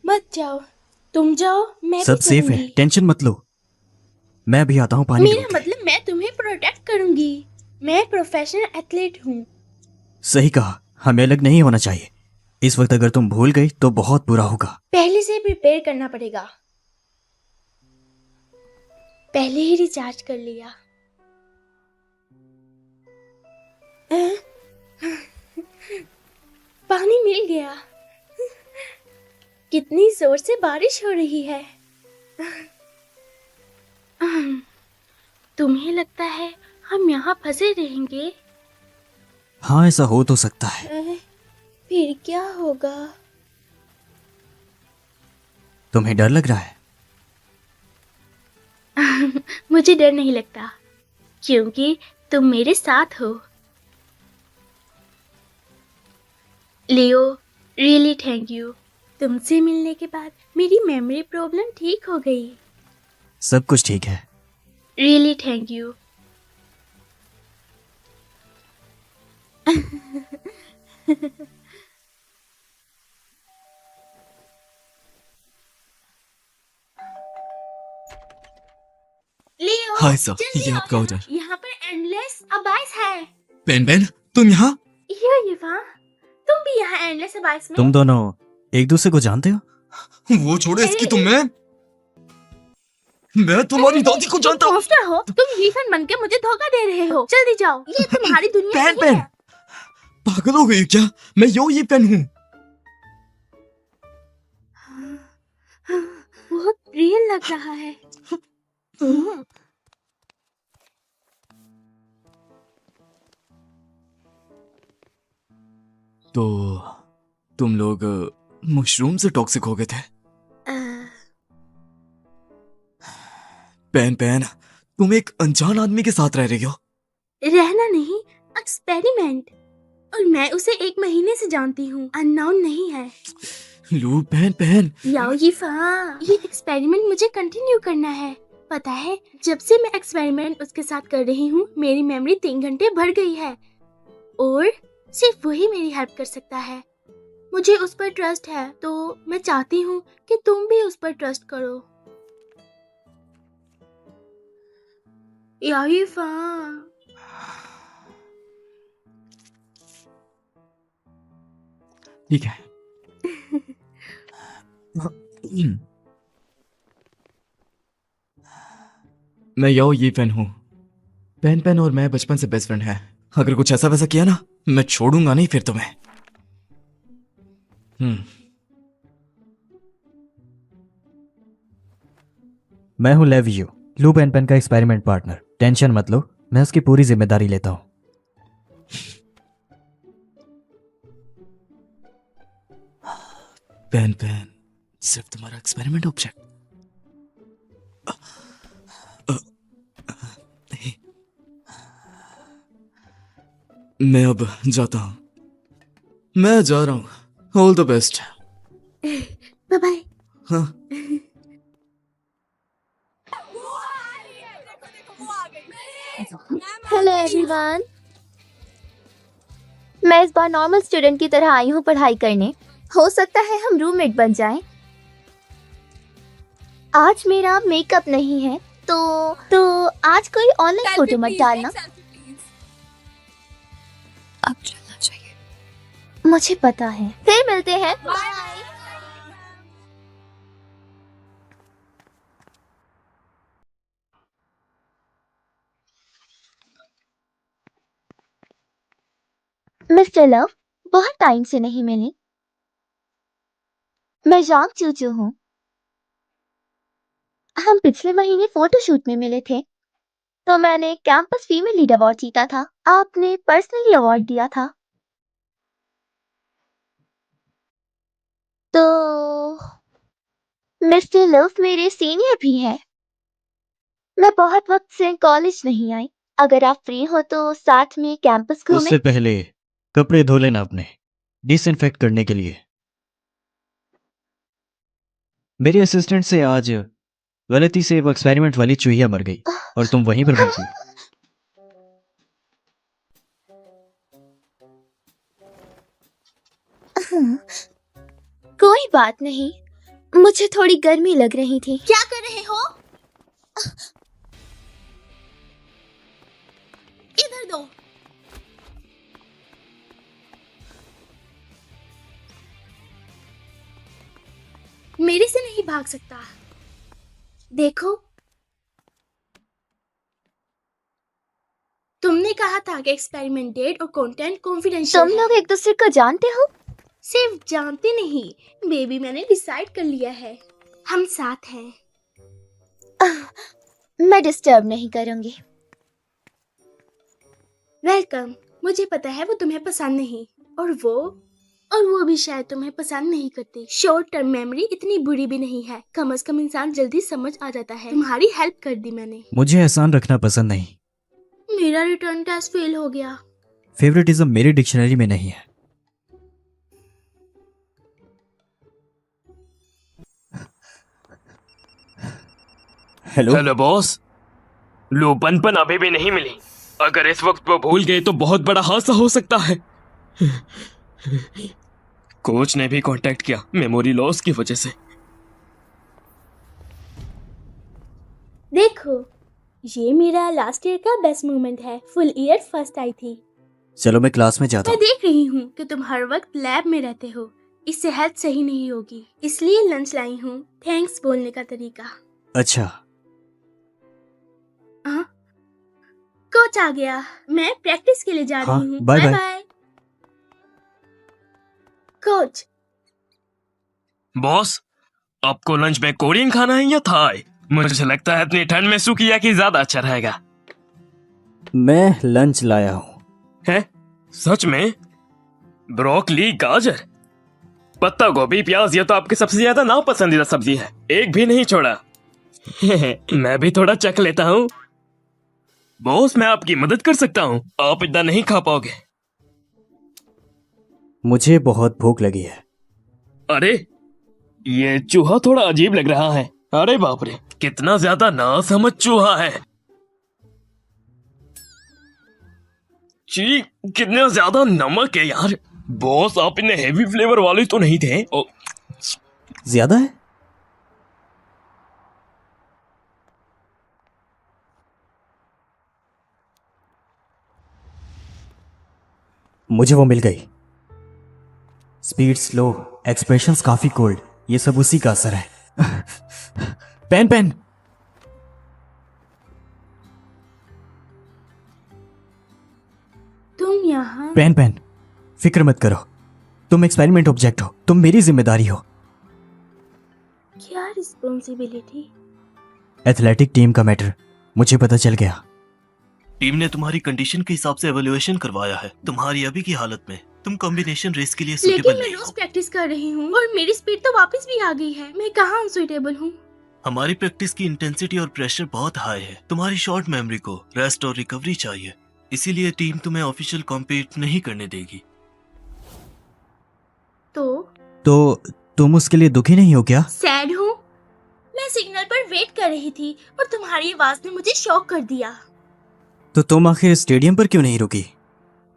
मत जाओ, तुम जाओ, मैं सब भी सेफ है, करूंगी। टेंशन मत लो। मैं भी आता हूँ पानी मेरा ढूंढ के। मतलब मैं तुम्हें प्रोटेक्ट करूंगी। मैं प्रोफेशनल एथलीट हूँ। सही कहा, हमें अलग नहीं होना चाहिए। इस वक्त अगर तुम भूल गई तो बहुत बुरा होगा। पहले से प्रिपेयर करना पड़ेगा। पहले ही रिचार्ज कर लिया। पानी मिल गया। कितनी जोर से बारिश हो रही है। तुम्हें लगता है हम यहाँ फंसे रहेंगे? हाँ, ऐसा हो तो सकता है। फिर क्या होगा? तुम्हें डर लग रहा है? मुझे डर नहीं लगता, क्योंकि तुम मेरे साथ हो। लियो, रियली थैंक यू। तुमसे मिलने के बाद मेरी मेमोरी प्रॉब्लम ठीक हो गई। सब कुछ ठीक है। Really thank you. Leo, hi साहब, जल्दी ये आओ आपका ऑर्डर। यहाँ पर एंडलेस अबाइस है। पेन पेन, तुम यहाँ? ये तुम भी यहाँ एंडलेस अबाइस में? तुम दोनों एक दूसरे को जानते हो? वो छोड़ो, इसकी तुम मैं तुम्हारी दादी को जानता हूँ। मॉन्स्टर हो तुम, हीफन बन के मुझे धोखा दे रहे हो। जल्दी जाओ, ये तुम्हारी दुनिया पेन नहीं पेन, है। पागल हो गई क्या? मैं ये पेन हूँ। बहुत रियल लग रहा है। तो तुम लोग मशरूम से टॉक्सिक हो गए थे? पेन पेन, तुम एक अनजान आदमी के साथ रह रही हो। रहना नहीं, एक्सपेरिमेंट। और मैं उसे 1 महीने से जानती हूँ, अननोन नहीं है। लू पेन पेन, याओ ये एक्सपेरिमेंट मुझे कंटिन्यू करना है। पता है, जब से मैं एक्सपेरिमेंट उसके साथ कर रही हूँ, मेरी मेमोरी 3 घंटे बढ़ गई है। और सिर्फ वही मेरी हेल्प कर सकता है। मुझे उस पर ट्रस्ट है, तो मैं चाहती हूँ कि तुम भी उस पर ट्रस्ट करो। याईफा, ठीक है। मैं ये पेन हूँ। पेन पेन और मैं बचपन से बेस्ट फ्रेंड हैं। अगर कुछ ऐसा वैसा किया ना, मैं छोड़ूंगा नहीं फिर तुम्हें। मैं हूँ लेवियो, लू पेन पेन का एक्सपेरिमेंट पार्टनर। टेंशन मत लो, मैं उसकी पूरी जिम्मेदारी लेता हूँ। पेन पेन सिर्फ तुम्हारा एक्सपेरिमेंट ऑब्जेक्ट। मैं अब जाता हूँ। मैं जा रहा हूँ। All the best. Bye bye. हाँ। हेलो एवरीवन, मैं इस बार नॉर्मल स्टूडेंट की तरह आई हूँ पढ़ाई करने। हो सकता है हम रूममेट बन जाएं। आज मेरा मेकअप नहीं है, तो आज कोई ऑनलाइन फोटो मत डालना। अब चलना चाहिए। मुझे पता है। फिर मिलते हैं। मिस्टर लव, बहुत टाइम से नहीं मिले। मैं जांग चूचू हूँ। हम पिछले महीने फोटोशूट में मिले थे, तो मैंने कैंपस फीमेल लीड अवार्ड जीता था। आपने पर्सनली अवार्ड दिया था। तो मिस्टर लव मेरे सीनियर भी हैं। मैं बहुत वक्त से कॉलेज नहीं आई। अगर आप फ्री हो तो साथ में कैंपस घूमें। उससे पहले कपड़े धो लेना अपने, डिसइंफेक्ट करने के लिए। मेरे असिस्टेंट से आज गलती से वो एक्सपेरिमेंट वाली चूहिया मर गई और तुम वहीं पर पहुंची। कोई बात नहीं, मुझे थोड़ी गर्मी लग रही थी। क्या कर रहे हो? इधर दो। मेरे से नहीं भाग सकता। देखो, तुमने कहा था कि एक्सपेरिमेंट डेट और कंटेंट कॉन्फिडेंशियल तुम है। लोग एक दूसरे को जानते हो? सिर्फ जानते नहीं, बेबी, मैंने डिसाइड कर लिया है, हम साथ हैं। मैं डिस्टर्ब नहीं करूंगी। वेलकम। मुझे पता है वो तुम्हें पसंद नहीं, और वो भी शायद तुम्हें पसंद नहीं करती। शॉर्ट टर्म मेमोरी इतनी बुरी भी नहीं है, कम से कम इंसान जल्दी समझ आ जाता है। तुम्हारी हेल्प कर दी मैंने। मुझे एहसान रखना पसंद नहीं। मेरा रिटर्न टेस्ट फेल हो गया। फेवरेटिज्म मेरी डिक्शनरी में नहीं है। Hello hello boss. लूपनपन अभी भी नहीं मिली। अगर इस वक्त वो भूल गए तो बहुत बड़ा हादसा हो सकता है। कोच ने भी कांटेक्ट किया मेमोरी लॉस की वजह से। देखो, ये मेरा लास्ट ईयर का बेस्ट मोमेंट है। फुल ईयर फर्स्ट आई थी। चलो मैं क्लास में जाता मैं हूँ। देख रही हूँ कि तुम हर वक्त लैब में रहते हो। इससे हेल्थ सही नहीं होगी, इसलिए लंच लाई हूँ। थैंक्स बोलने का तरीका। अच्छा, कोच आ गया। मैं प्रैक्टिस के लिए जा हाँ, रही हूँ। Bye bye. Bye. Coach, boss, आपको लंच में कोरियन खाना है या थाई? मुझे लगता है इतनी ठंड में सुकियाकी ज्यादा अच्छा रहेगा। मैं लंच लाया हूँ। है? सच में? ब्रोकली, गाजर, पत्ता गोभी, प्याज, ये तो आपकी सबसे ज्यादा नापसंदीदा सब्जी है। एक भी नहीं छोड़ा। मैं भी थोड़ा चख लेता हूँ। बॉस, मैं आपकी मदद कर सकता हूँ। आप इतना नहीं खा पाओगे। मुझे बहुत भूख लगी है। अरे, ये चूहा थोड़ा अजीब लग रहा है। अरे बाप रे, कितना ज्यादा नासमझ चूहा है। ची, कितना ज्यादा नमक है यार। बॉस, आप इतने हेवी फ्लेवर वाले तो नहीं थे। ज्यादा है? मुझे वो मिल गई। स्पीड स्लो, एक्सप्रेशंस काफी कोल्ड, ये सब उसी का असर है। Pen pen. तुम यहाँ? पेन पेन, फिक्र मत करो। तुम एक्सपेरिमेंट ऑब्जेक्ट हो, तुम मेरी जिम्मेदारी हो। क्या रिस्पॉन्सिबिलिटी? एथलेटिक टीम का मैटर मुझे पता चल गया। टीम ने तुम्हारी कंडीशन के हिसाब से एवेल्युएशन करवाया है। तुम्हारी अभी की हालत में तुम कॉम्बिनेशन रेस के लिए लेकिन सुटेबल मैं नहीं रोज हो। प्रैक्टिस कर रही हूँ और मेरी स्पीड तो वापस भी आ गई है। मैं कहाँ अनसुइटेबल हूँ? हमारी प्रैक्टिस की इंटेंसिटी और प्रेशर बहुत हाई है। तुम्हारी शॉर्ट मेमोरी को रेस्ट और रिकवरी चाहिए, इसीलिए टीम तुम्हें ऑफिशियल कॉम्पीट नहीं करने देगी। तो तुम उसके लिए दुखी नहीं हो क्या? सैड हूँ। मैं सिग्नल पर वेट कर रही थी और तुम्हारी आवाज ने मुझे शॉक कर दिया। तो तुम आखिर स्टेडियम पर क्यों नहीं रुकी?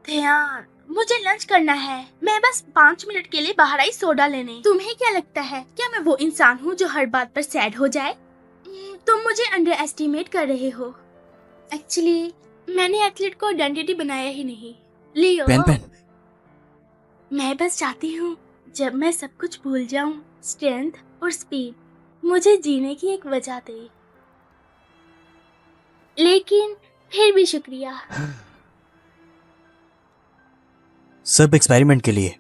ध्यान, मुझे लंच करना है। मैं बस 5 मिनट के लिए बाहर आई सोडा लेने। तुम्हें क्या लगता है, क्या मैं वो इंसान हूँ जो हर बात पर सैड हो जाए? तुम मुझे अंडर एस्टिमेट कर रहे हो। एक्चुअली मैंने एथलीट को आइडेंटिटी बनाया ही नहीं। लियो, पेन पेन, मैं बस चाहती हूँ जब मैं सब कुछ भूल जाऊं, स्ट्रेंथ और स्पीड मुझे जीने की एक वजह दे। लेकिन फिर भी शुक्रिया। सब एक्सपेरिमेंट के लिए।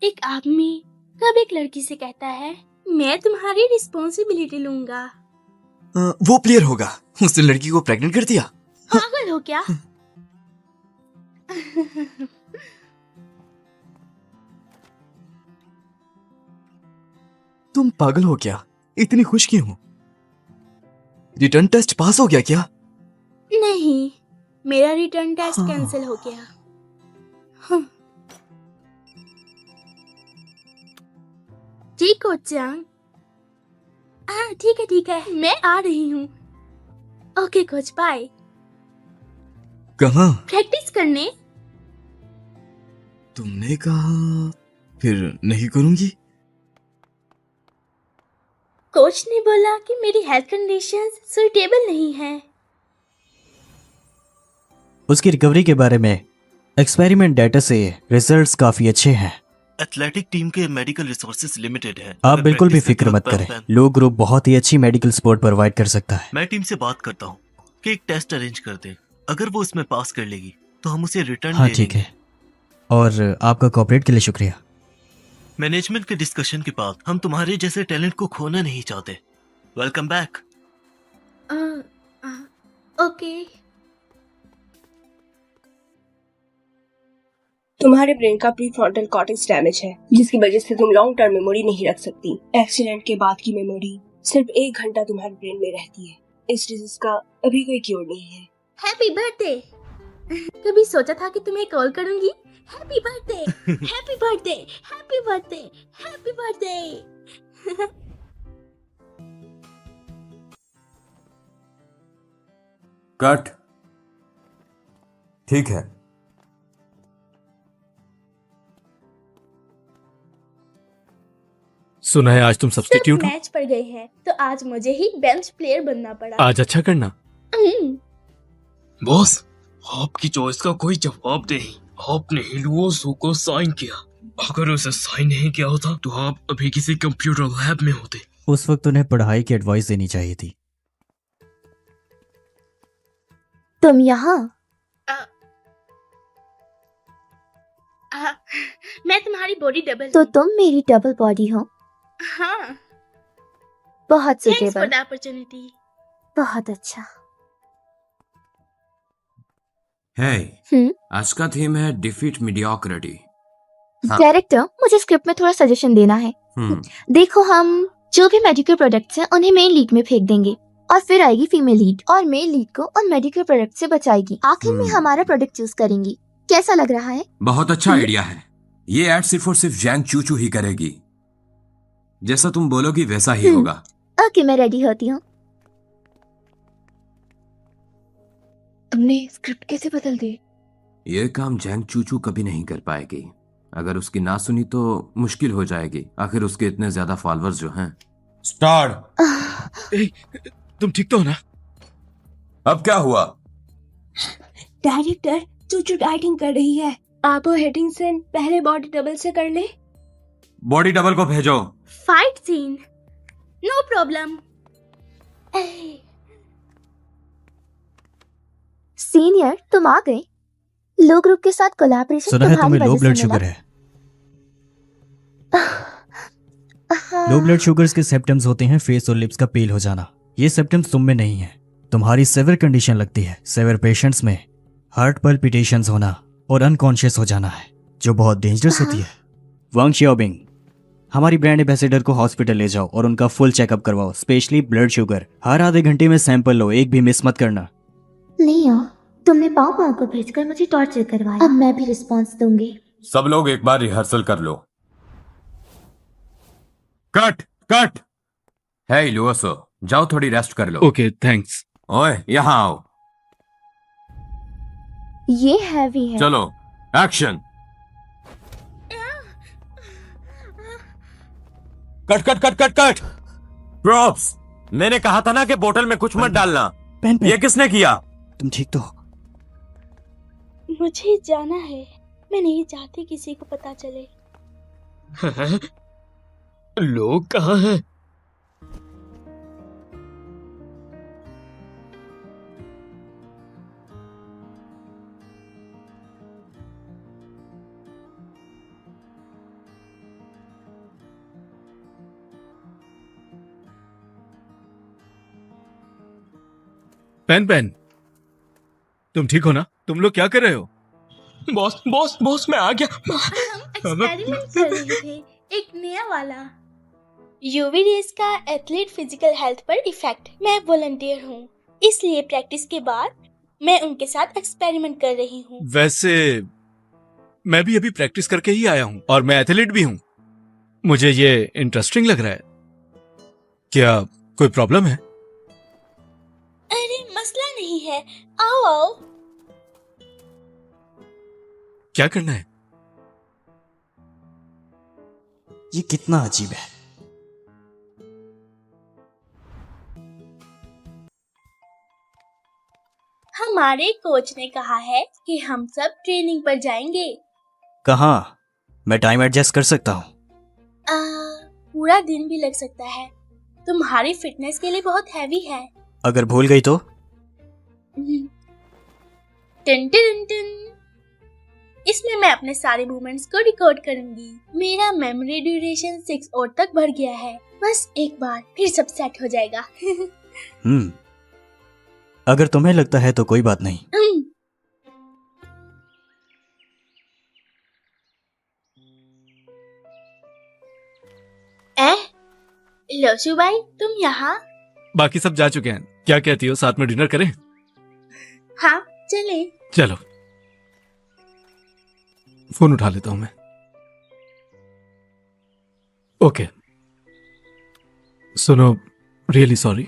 एक आदमी कब एक लड़की से कहता है मैं तुम्हारी रिस्पॉन्सिबिलिटी लूंगा? वो प्लेयर होगा, उसने लड़की को प्रेग्नेंट कर दिया। पागल हो क्या? तुम पागल हो क्या? इतनी खुश क्यों हो? रिटर्न टेस्ट पास हो गया क्या? नहीं, मेरा रिटर्न टेस्ट कैंसिल हो गया। ठीक हो चांग? हाँ ठीक है, मैं आ रही हूँ। Okay coach, bye. कहाँ? प्रैक्टिस करने। तुमने कहा फिर नहीं करूंगी। कोच ने बोला कि मेरी हेल्थ कंडीशंस सुइटेबल नहीं है। उसकी रिकवरी के बारे में एक्सपेरिमेंट डाटा से रिजल्ट्स काफी अच्छे हैं। एथलेटिक टीम के मेडिकल रिसोर्सेज लिमिटेड हैं। आप अगर बिल्कुल भी practice फिक्र के मत बाद करें, पेन- लो ग्रुप बहुत ही अच्छी मेडिकल सपोर्ट प्रोवाइड कर सकता है। मैं टीम से बात करता हूँ कि एक टेस्ट अरेंज कर दे। अगर वो इसमें पास कर लेगी तो हम उसे रिटर्न हाँ दे ठीक देंगे। है, और आपका कोऑपरेट के लिए शुक्रिया। मैनेजमेंट के डिस्कशन के बाद हम तुम्हारे जैसे टैलेंट को खोना नहीं चाहते। Welcome back. ओके। तुम्हारे ब्रेन का प्रीफ्रंटल कॉर्टेक्स डैमेज है, जिसकी वजह से तुम लॉन्ग टर्म मेमोरी नहीं रख सकती। एक्सीडेंट के बाद की मेमोरी सिर्फ 1 घंटा तुम्हारे ब्रेन में रहती है। इस डिजीज का अभी कोई क्योर नहीं है। Happy birthday. कभी सोचा था कि तुम्हें कॉल करूंगी? Happy birthday, happy birthday, happy birthday, happy birthday. Cut. ठीक है। सुना है आज तुम सब्स्टिट्यूट हो। मैच पड़ गए हैं तो आज मुझे ही बेंच प्लेयर बनना पड़ा। आज अच्छा करना। बॉस, आपकी चॉइस का कोई जवाब नहीं। आपने हिलुओसू को साइन किया। अगर उसे साइन नहीं किया होता तो आप अभी किसी कंप्यूटर लैब में होते। उस वक्त उन्हें पढ़ाई की एडवाइस देनी चाहिए थी। तुम यहाँ? मैं तुम्हारी बॉडी डबल तो तुम मेरी डबल बॉडी हो। हाँ, बहुत thanks for suitable, the opportunity. बहुत अच्छा। है आज का थीम है डिफीट मीडियोक्रिटी। हाँ। डायरेक्टर, मुझे स्क्रिप्ट में थोड़ा सजेशन देना है। देखो, हम जो भी मेडिकल प्रोडक्ट्स हैं उन्हें मेन लीड में फेंक देंगे और फिर आएगी फीमेल लीड और मेल लीड को उन मेडिकल प्रोडक्ट से बचाएगी। आखिर में हमारा प्रोडक्ट चूज करेंगी। कैसा लग रहा है? बहुत अच्छा आइडिया है। ये ऐड सिर्फ और सिर्फ जैंग चूचू ही करेगी। जैसा तुम बोलोगी वैसा ही होगा। ओके, मैं रेडी होती हूँ। तुमने स्क्रिप्ट कैसे बदल दी? ये काम जैंग चूचू कभी नहीं कर पाएगी। अगर उसकी ना सुनी तो मुश्किल हो जाएगी। आखिर उसके इतने ज्यादा फॉलोअर्स जो हैं। स्टार्ट। तुम ठीक तो हो ना? अब क्या हुआ? डायरेक्टर, चूचू डाइटिंग कर रही है। आप वो हेडिंग सीन पहले बॉडी डबल से कर ले। बॉडी डबल को भेजो। Fight scene, no problem. Senior, तुम आ गए। लो ग्रुप के साथ कोलैबोरेशन सुना है तुम्हारी तुम्हें लो वजह ब्लड से शुगर मिला। है। लो ब्लड शुगर्स के सिम्टम्स होते हैं फेस और लिप्स का पेल हो जाना। ये सिम्टम्स तुम में नहीं है। तुम्हारी सेवर कंडीशन लगती है। सेवर पेशेंट्स में हार्ट पल्पिटेशंस होना और अनकॉन्शियस हो जाना है, जो बहुत डेंजरस होती है। वांग शियाओबिंग, हमारी ब्रांड एम्बेसडर को हॉस्पिटल ले जाओ और उनका फुल चेकअप करवाओ, स्पेशली ब्लड शुगर। हर आधे घंटे में सैंपल लो, एक भी मिस मत करना। लियो, तुमने पाव पाव को भेजकर मुझे टॉर्चर करवाया। अब मैं भी रिस्पॉन्स दूंगी। सब लोग एक बार रिहर्सल कर लो। Cut cut. है लुओसो, जाओ थोड़ी रेस्ट कर लो। Okay, thanks. ओए यहाँ आओ। ये हैवी है। चलो action. Cut cut cut cut cut. Props, मैंने कहा था ना कि बोतल में कुछ मत डालना। पेन ये किसने किया? तुम ठीक तो हो? मुझे जाना है, मैं नहीं चाहती किसी को पता चले। लोग कहाँ हैं? पेन पेन, तुम ठीक हो ना? तुम लोग क्या कर रहे हो? बॉस बॉस बॉस, मैं आ गया। हम एक्सपेरिमेंट कर रहे थे, एक नया वाला। यूवी रेस का एथलीट फिजिकल हेल्थ पर इफेक्ट। मैं वॉलंटियर हूँ, इसलिए प्रैक्टिस के बाद मैं उनके साथ एक्सपेरिमेंट कर रही हूँ। वैसे मैं भी अभी प्रैक्टिस करके ही आया हूँ और मैं एथलीट भी हूँ। मुझे ये इंटरेस्टिंग लग रहा है। क्या कोई प्रॉब्लम है? अरे मसला नहीं है, आओ आओ। क्या करना है? ये कितना अजीब है। हमारे कोच ने कहा है कि हम सब ट्रेनिंग पर जाएंगे। कहाँ? मैं टाइम एडजस्ट कर सकता हूँ। पूरा दिन भी लग सकता है, तुम्हारी फिटनेस के लिए बहुत हैवी है। अगर भूल गई तो? टन टन टन। इसमें मैं अपने सारे मूवमेंट्स को रिकॉर्ड करूंगी। मेरा मेमोरी ड्यूरेशन 6 और तक बढ़ गया है। बस एक बार फिर सब सेट हो जाएगा। अगर तुम्हें लगता है तो कोई बात नहीं। लोशु भाई, तुम यहाँ? बाकी सब जा चुके हैं। क्या कहती हो, साथ में डिनर करें? हाँ चले। चलो, फोन उठा लेता हूं मैं। ओके, सुनो, रियली सॉरी,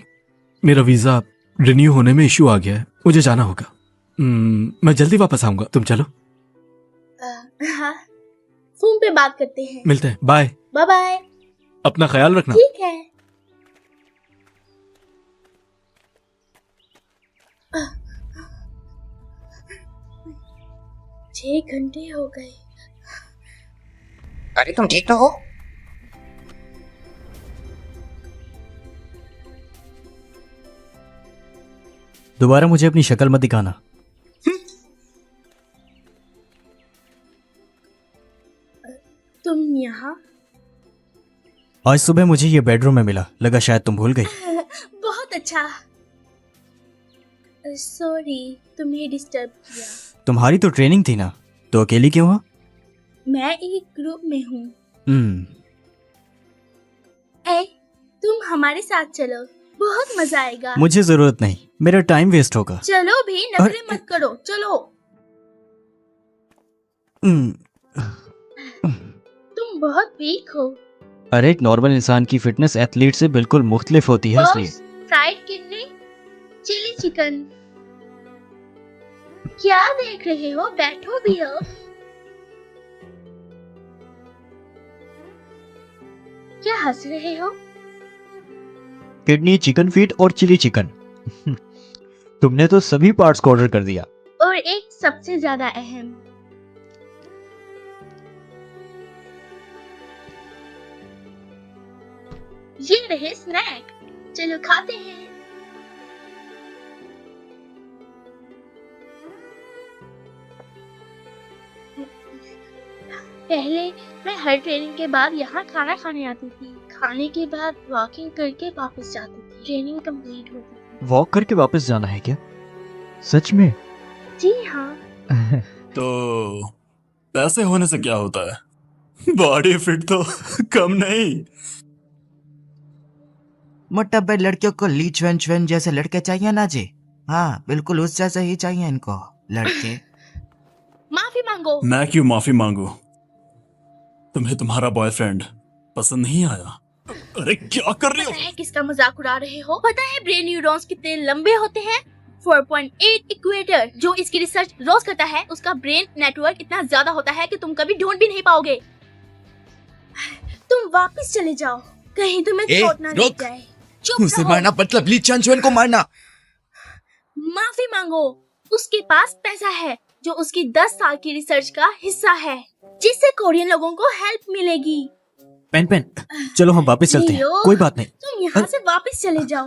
मेरा वीजा रिन्यू होने में इश्यू आ गया है, मुझे जाना होगा। मैं जल्दी वापस आऊंगा, तुम चलो। हाँ, फोन पे बात करते हैं। मिलते हैं, बाय। Bye bye. अपना ख्याल रखना। ठीक है। 6 घंटे हो गए। अरे तुम ठीक तो हो? दोबारा मुझे अपनी शक्ल मत दिखाना। तुम यहाँ? आज सुबह मुझे ये बेडरूम में मिला, लगा शायद तुम भूल गई। बहुत अच्छा। सॉरी तुम्हें डिस्टर्ब किया। तुम्हारी तो ट्रेनिंग थी ना, तो अकेली क्यों हो? मैं एक ग्रुप में हूँ। तुम हमारे साथ चलो, बहुत मजा आएगा। मुझे जरूरत नहीं, मेरा टाइम वेस्ट होगा। चलो भी, नखरे मत करो, चलो। तुम बहुत वीक हो। अरे एक नॉर्मल इंसान की फिटनेस एथलीट से बिल्कुल मुख्तलिफ होती है, इसलिए। Fried kidney, chilli chicken. क्या देख रहे हो, बैठो भी हो। क्या हंस रहे हो? किडनी, चिकन फीट और चिली चिकन। तुमने तो सभी पार्ट्स को ऑर्डर कर दिया। और एक सबसे ज्यादा अहम, ये रहे स्नैक। चलो खाते हैं। पहले मैं हर ट्रेनिंग के बाद यहाँ खाना खाने आती थी। खाने के बाद वॉकिंग करके वापस जाती थी। ट्रेनिंग कंप्लीट होती थी। वॉक करके वापस जाना है क्या? सच में? जी हाँ। तो पैसे होने से क्या होता है? बॉडी फिट तो कम नहीं। मोटा भाई, लड़कियों को ली चुन चुन जैसे लड़के चाहिए ना जी? हाँ बिल्कुल, उस जैसे ही चाहिए इनको लड़के। माफी मांगो। मैं क्यों माफी मांगू? तुम्हें तुम्हारा बॉयफ्रेंड पसंद नहीं आया? अरे क्या कर रही हो? पता है किसका मजाक उड़ा रहे हो? पता है ब्रेन न्यूरॉन्स कितने लंबे होते हैं? 4.8 इक्वेटर। जो इसकी रिसर्च रोज करता है, उसका ब्रेन नेटवर्क इतना ज्यादा होता है कि तुम कभी ढूंढ भी नहीं पाओगे। तुम वापस चले जाओ, कहीं तुम्हें चोट ना लग जाए। चुप उसे रहो। मारना मतलब ली चैन को मारना। माफी मांगो। उसके पास पैसा है जो उसकी 10 साल की रिसर्च का हिस्सा है, जिससे कोरियन लोगों को हेल्प मिलेगी। पेन पेन, चलो हम वापस चलते हैं। लियो, कोई बात नहीं। तुम यहाँ से वापस चले जाओ।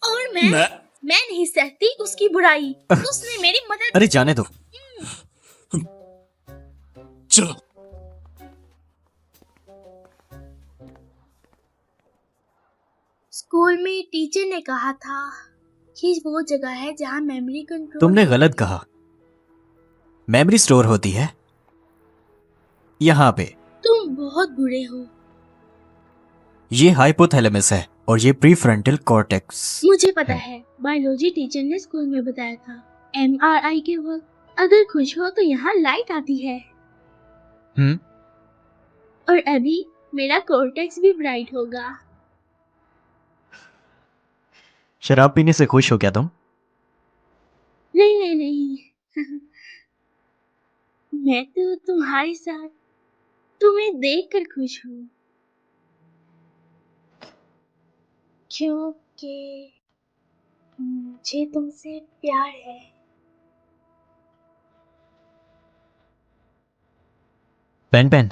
और मैं नहीं सहती उसकी बुराई। उसने मेरी मदद। अरे जाने दो। चलो। स्कूल में टीचर ने कहा था कि वो जगह है जहाँ मेमोरी कंट्रोल। तुमने गलत कहा। मेमोरी स्टोर होती है यहाँ पे। तुम बहुत बुरे हो। ये हाइपोथैलेमस है और ये प्रीफ्रंटल कॉर्टेक्स। मुझे पता है, बायोलॉजी टीचर ने स्कूल में बताया था। MRI के वक्त अगर खुश हो तो यहाँ लाइट आती है। और अभी मेरा कॉर्टेक्स भी ब्राइट होगा। शराब पीने से खुश हो क्या तुम? नहीं नहीं नहीं। मैं तो तुम्हारे साथ तुम्हें देखकर खुश हूँ, क्योंकि मुझे तुमसे प्यार है। पेन पेन,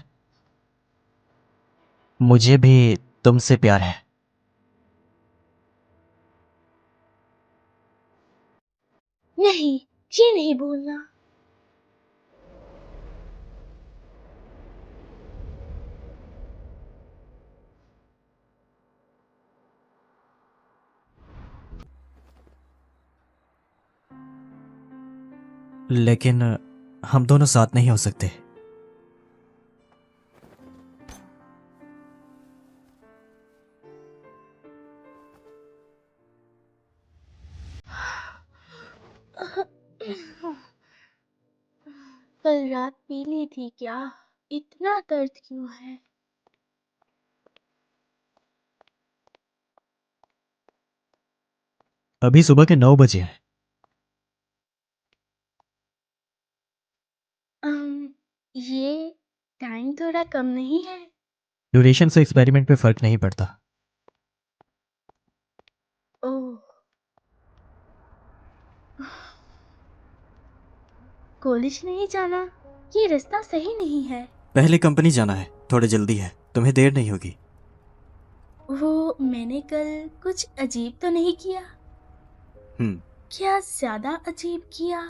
मुझे भी तुमसे प्यार है। नहीं, ये नहीं बोलना। लेकिन हम दोनों साथ नहीं हो सकते। कल रात पी ली थी क्या? इतना दर्द क्यों है? अभी सुबह के 9 बजे हैं। ये टाइम थोड़ा कम नहीं है? ड्यूरेशन से एक्सपेरिमेंट पे फर्क नहीं पड़ता। ओह, कॉलेज नहीं जाना? ये रास्ता सही नहीं है। पहले कंपनी जाना है, थोड़ा जल्दी है, तुम्हें देर नहीं होगी। वो मैंने कल कुछ अजीब तो नहीं किया? क्या ज्यादा अजीब किया?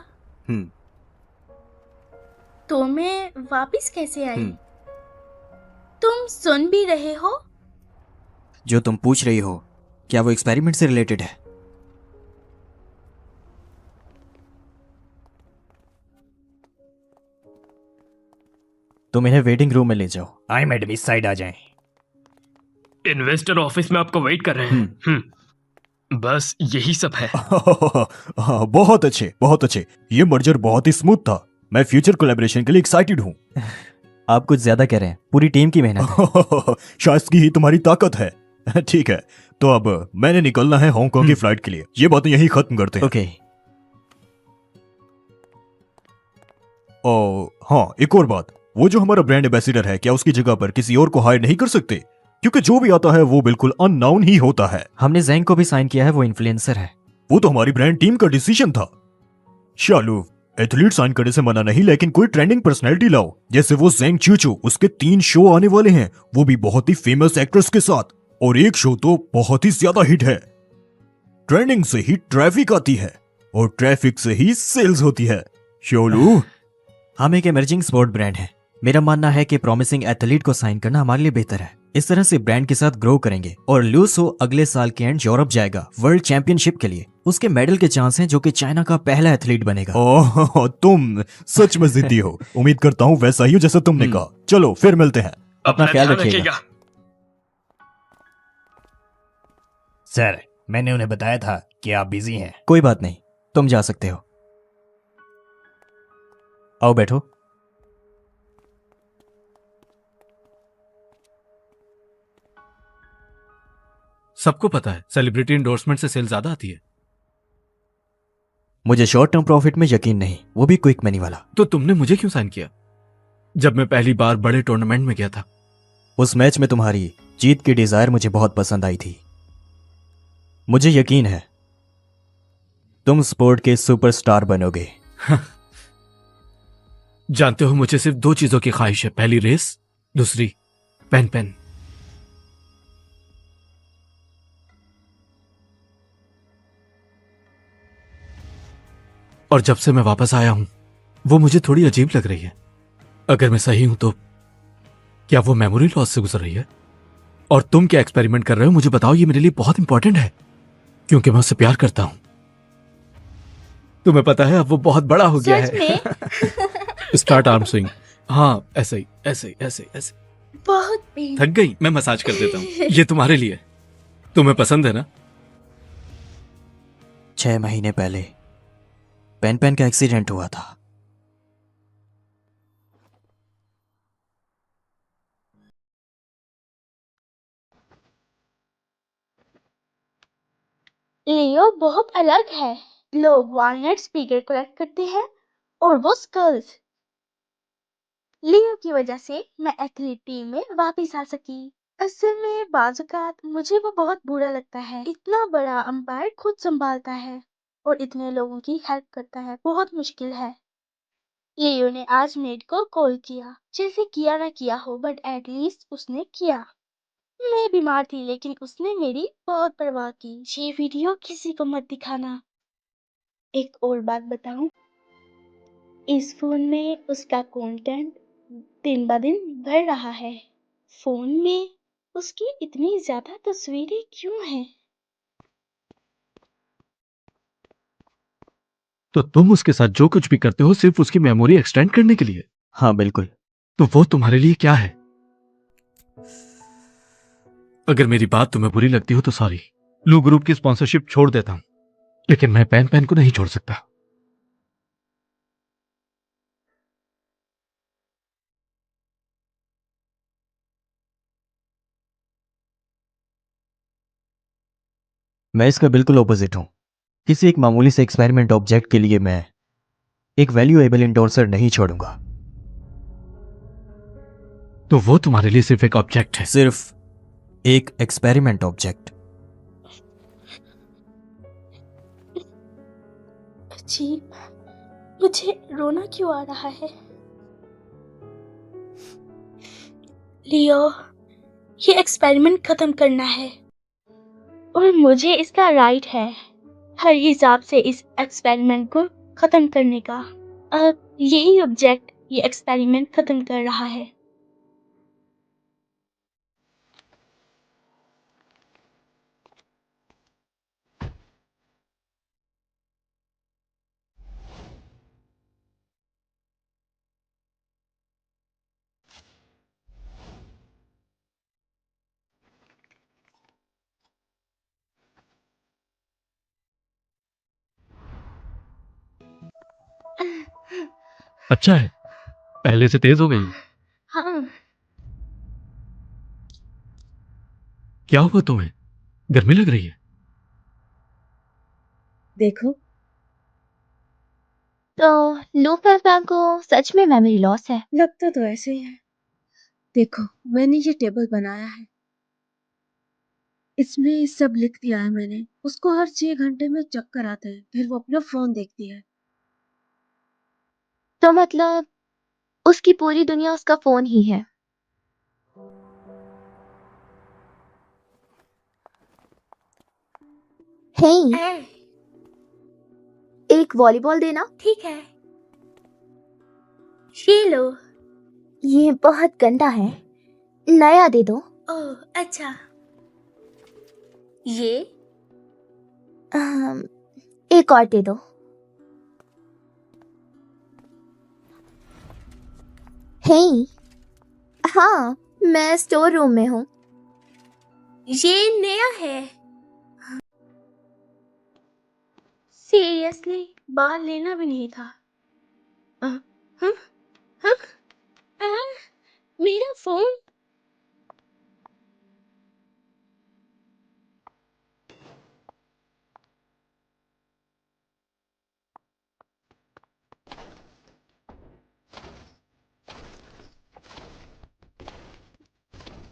तो मैं वापस कैसे आई? तुम सुन भी रहे हो? जो तुम पूछ रही हो, क्या वो एक्सपेरिमेंट से रिलेटेड है? तुम इन्हें वेटिंग रूम में ले जाओ। आई मैडम, इस साइड आ जाएं। इन्वेस्टर ऑफिस में आपको वेट कर रहे हैं। बस यही सब है। हाँ, बहुत अच्छे, बहुत अच्छे। ये मर्जर बहुत ही स्मूथ था। मैं फ्यूचर कोलैबोरेशन के लिए एक्साइटेड हूँ। आप कुछ ज्यादा कह रहे हैं, पूरी टीम की मेहनत है। शायद ही तुम्हारी ताकत है। ठीक है, तो अब मैंने निकलना है हांगकांग की फ्लाइट के लिए। ये बातें यहीं खत्म करते हैं। ओके। हाँ, एक और बात, वो जो हमारा ब्रांड एम्बेसडर है, क्या उसकी जगह पर किसी और को हायर नहीं कर सकते? क्योंकि जो भी आता है वो बिल्कुल अननाउन ही होता है। हमने जैंग को भी साइन किया है, वो इन्फ्लुएंसर है। वो तो हमारी ब्रांड टीम का डिसीजन था। शालू, एथलीट साइन करने से मना नहीं, लेकिन कोई ट्रेंडिंग पर्सनैलिटी लाओ, जैसे वो ज़ेंग चूचू। उसके 3 शो आने वाले हैं, वो भी बहुत ही फेमस एक्ट्रेस के साथ, और एक शो तो बहुत ही ज्यादा हिट है। ट्रेंडिंग से ही ट्रैफिक आती है और ट्रैफिक से ही सेल्स होती है। शालू, हम एक इमर्जिंग स्पोर्ट ब्रांड है। मेरा मानना है कि प्रॉमिसिंग एथलीट को साइन करना हमारे लिए बेहतर है। इस तरह से ब्रांड के साथ ग्रो करेंगे। और लूसो अगले साल के एंड यूरोप जाएगा वर्ल्ड चैंपियनशिप के लिए। उसके मेडल के चांस हैं, जो कि चाइना का पहला एथलीट बनेगा। ओह, तुम सच में जिद्दी हो। उम्मीद करता हूँ वैसा ही हो जैसा तुमने कहा। चलो फिर मिलते हैं। अपना ख्याल रखिएगा। सर, मैंने उन्हें बताया था कि आप बिजी हैं। कोई बात नहीं, तुम जा सकते हो। आओ बैठो। सबको पता है सेलिब्रिटी एंडोर्समेंट से सेल ज्यादा आती है। मुझे शॉर्ट टर्म प्रॉफिट में यकीन नहीं, वो भी क्विक मनी वाला। तो तुमने मुझे क्यों साइन किया जब मैं पहली बार बड़े टूर्नामेंट में गया था? उस मैच में तुम्हारी जीत की डिजायर मुझे बहुत पसंद आई थी। मुझे यकीन है तुम स्पोर्ट के सुपरस्टार बनोगे। जानते हो मुझे सिर्फ 2 चीजों की ख्वाहिश है, पहली रेस, दूसरी पेन पेन। और जब से मैं वापस आया हूं वो मुझे थोड़ी अजीब लग रही है। अगर मैं सही हूं तो क्या वो मेमोरी लॉस से गुजर रही है? और तुम क्या एक्सपेरिमेंट कर रहे हो मुझे बताओ, ये मेरे लिए बहुत इंपॉर्टेंट है क्योंकि मैं उससे प्यार करता हूं। तुम्हें पता है अब वो बहुत बड़ा हो गया सच है। में? Start arm swing. हाँ ऐसे ही, ऐसे ही, ऐसे ऐसे। बहुत पेन। थक गई? मैं मसाज कर देता हूँ। ये तुम्हारे लिए, तुम्हें पसंद है ना? 6 महीने पहले पेन पेन का एक्सीडेंट हुआ था। लियो बहुत अलग है। लोग वॉलनट स्पीकर कलेक्ट करते हैं और वो स्कल्स। लियो की वजह से मैं एथलीट टीम में वापस आ सकी। असल में बाज़-औक़ात मुझे वो बहुत बुरा लगता है। इतना बड़ा अंपायर खुद संभालता है और इतने लोगों की हेल्प करता है, बहुत मुश्किल है। लियो ने आज मेड को कॉल किया, जैसे किया ना किया हो बट एटलीस्ट उसने किया। मैं बीमार थी लेकिन उसने मेरी बहुत परवाह की। ये वीडियो किसी को मत दिखाना। एक और बात बताऊं, इस फोन में उसका कंटेंट दिन ब दिन बढ़ रहा है। फोन में उसकी इतनी ज्यादा तस्वीरें क्यों हैं? तो तुम उसके साथ जो कुछ भी करते हो सिर्फ उसकी मेमोरी एक्सटेंड करने के लिए? हाँ बिल्कुल। तो वो तुम्हारे लिए क्या है? अगर मेरी बात तुम्हें बुरी लगती हो तो सॉरी। लू ग्रुप की स्पॉन्सरशिप छोड़ देता हूं, लेकिन मैं पेन पेन को नहीं छोड़ सकता। मैं इसका बिल्कुल ऑपोजिट हूं। किसी एक मामूली से एक्सपेरिमेंट ऑब्जेक्ट के लिए मैं एक वैल्यूएबल इंडोर्सर नहीं छोड़ूंगा। तो वो तुम्हारे लिए सिर्फ एक ऑब्जेक्ट है? सिर्फ एक एक्सपेरिमेंट ऑब्जेक्ट। अजीब, मुझे रोना क्यों आ रहा है? लियो, ये एक्सपेरिमेंट खत्म करना है और मुझे इसका राइट है हर हिसाब से इस एक्सपेरिमेंट को खत्म करने का। अब यही ऑब्जेक्ट ये एक्सपेरिमेंट खत्म कर रहा है। अच्छा है, पहले से तेज हो गई। हाँ, क्या हुआ तुम्हें? गर्मी लग रही है? देखो, तो लू पापा को सच में मेमोरी लॉस है। लगता तो ऐसे ही है। देखो, मैंने ये टेबल बनाया है, इसमें सब लिख दिया है मैंने। उसको हर 6 घंटे में चक्कर आते हैं, फिर वो अपना फोन देखती है। तो मतलब उसकी पूरी दुनिया उसका फोन ही है। हे, एक वॉलीबॉल देना। ठीक है, ये लो। ये बहुत गंदा है, नया दे दो। ओह अच्छा, ये एक और दे दो। हे, हाँ, मैं स्टोर रूम में हूँ। ये नया है। सीरियसली, बाहर लेना भी नहीं था। हाँ, हाँ, मेरा फोन।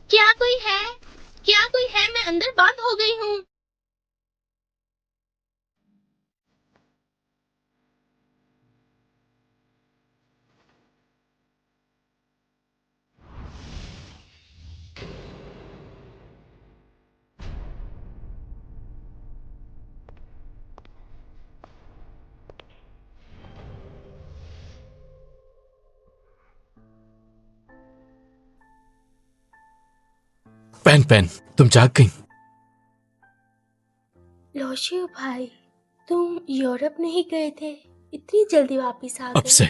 क्या कोई है? क्या कोई है? मैं अंदर बंद हो गई हूँ। पेन पेन, तुम जाग गई? लोशियो भाई, तुम यूरोप नहीं गए थे, इतनी जल्दी वापस आ अब गए। से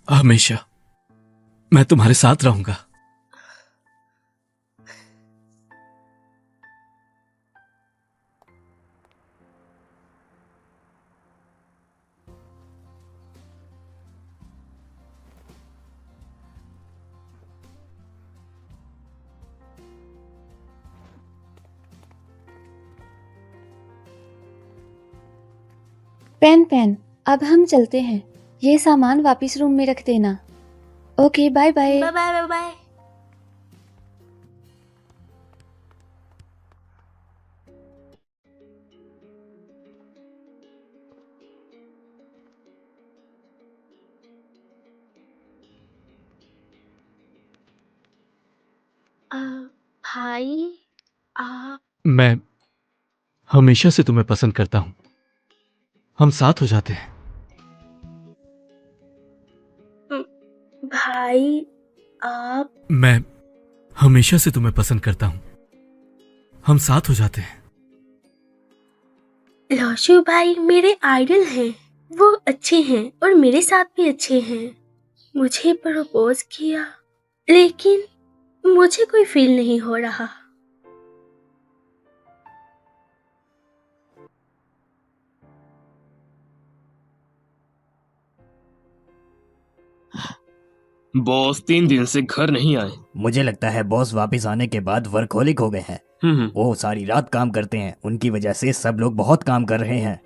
हमेशा मैं तुम्हारे साथ रहूंगा। पेन पेन, अब हम चलते हैं। ये सामान वापस रूम में रख देना। Okay, bye bye. Bye bye bye bye. आ, भाई, आप मैं हमेशा से तुम्हें पसंद करता हूं। हम साथ हो जाते हैं। भाई, आप मैं हमेशा से तुम्हें पसंद करता हूं। हम साथ हो जाते हैं। लोशु भाई मेरे आइडल हैं। वो अच्छे हैं और मेरे साथ भी अच्छे हैं। मुझे प्रपोज किया, लेकिन मुझे कोई फील नहीं हो रहा। बॉस 3 दिन से घर नहीं आए। मुझे लगता है बॉस वापस आने के बाद वर्कहोलिक हो गए हैं। वो सारी रात काम करते हैं, उनकी वजह से सब लोग बहुत काम कर रहे हैं।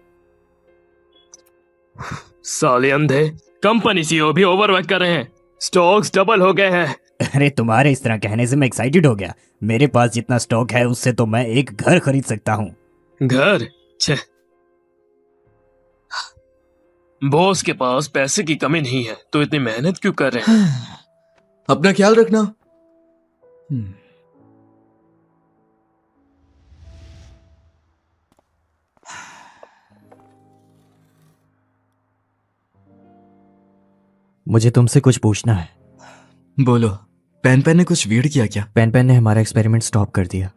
साले अंधे, कंपनी सीईओ भी ओवरवर्क कर रहे हैं। स्टॉक्स डबल हो गए हैं। अरे तुम्हारे इस तरह कहने से मैं एक्साइटेड हो गया। मेरे पास जितना स्टॉक है उससे तो मैं एक घर खरीद सकता हूँ। घर? छे, बॉस के पास पैसे की कमी नहीं है तो इतनी मेहनत क्यों कर रहे हैं? अपना ख्याल रखना। मुझे तुमसे कुछ पूछना है। बोलो। पेन पेन ने कुछ वीड किया क्या? पेन पेन ने हमारा एक्सपेरिमेंट स्टॉप कर दिया।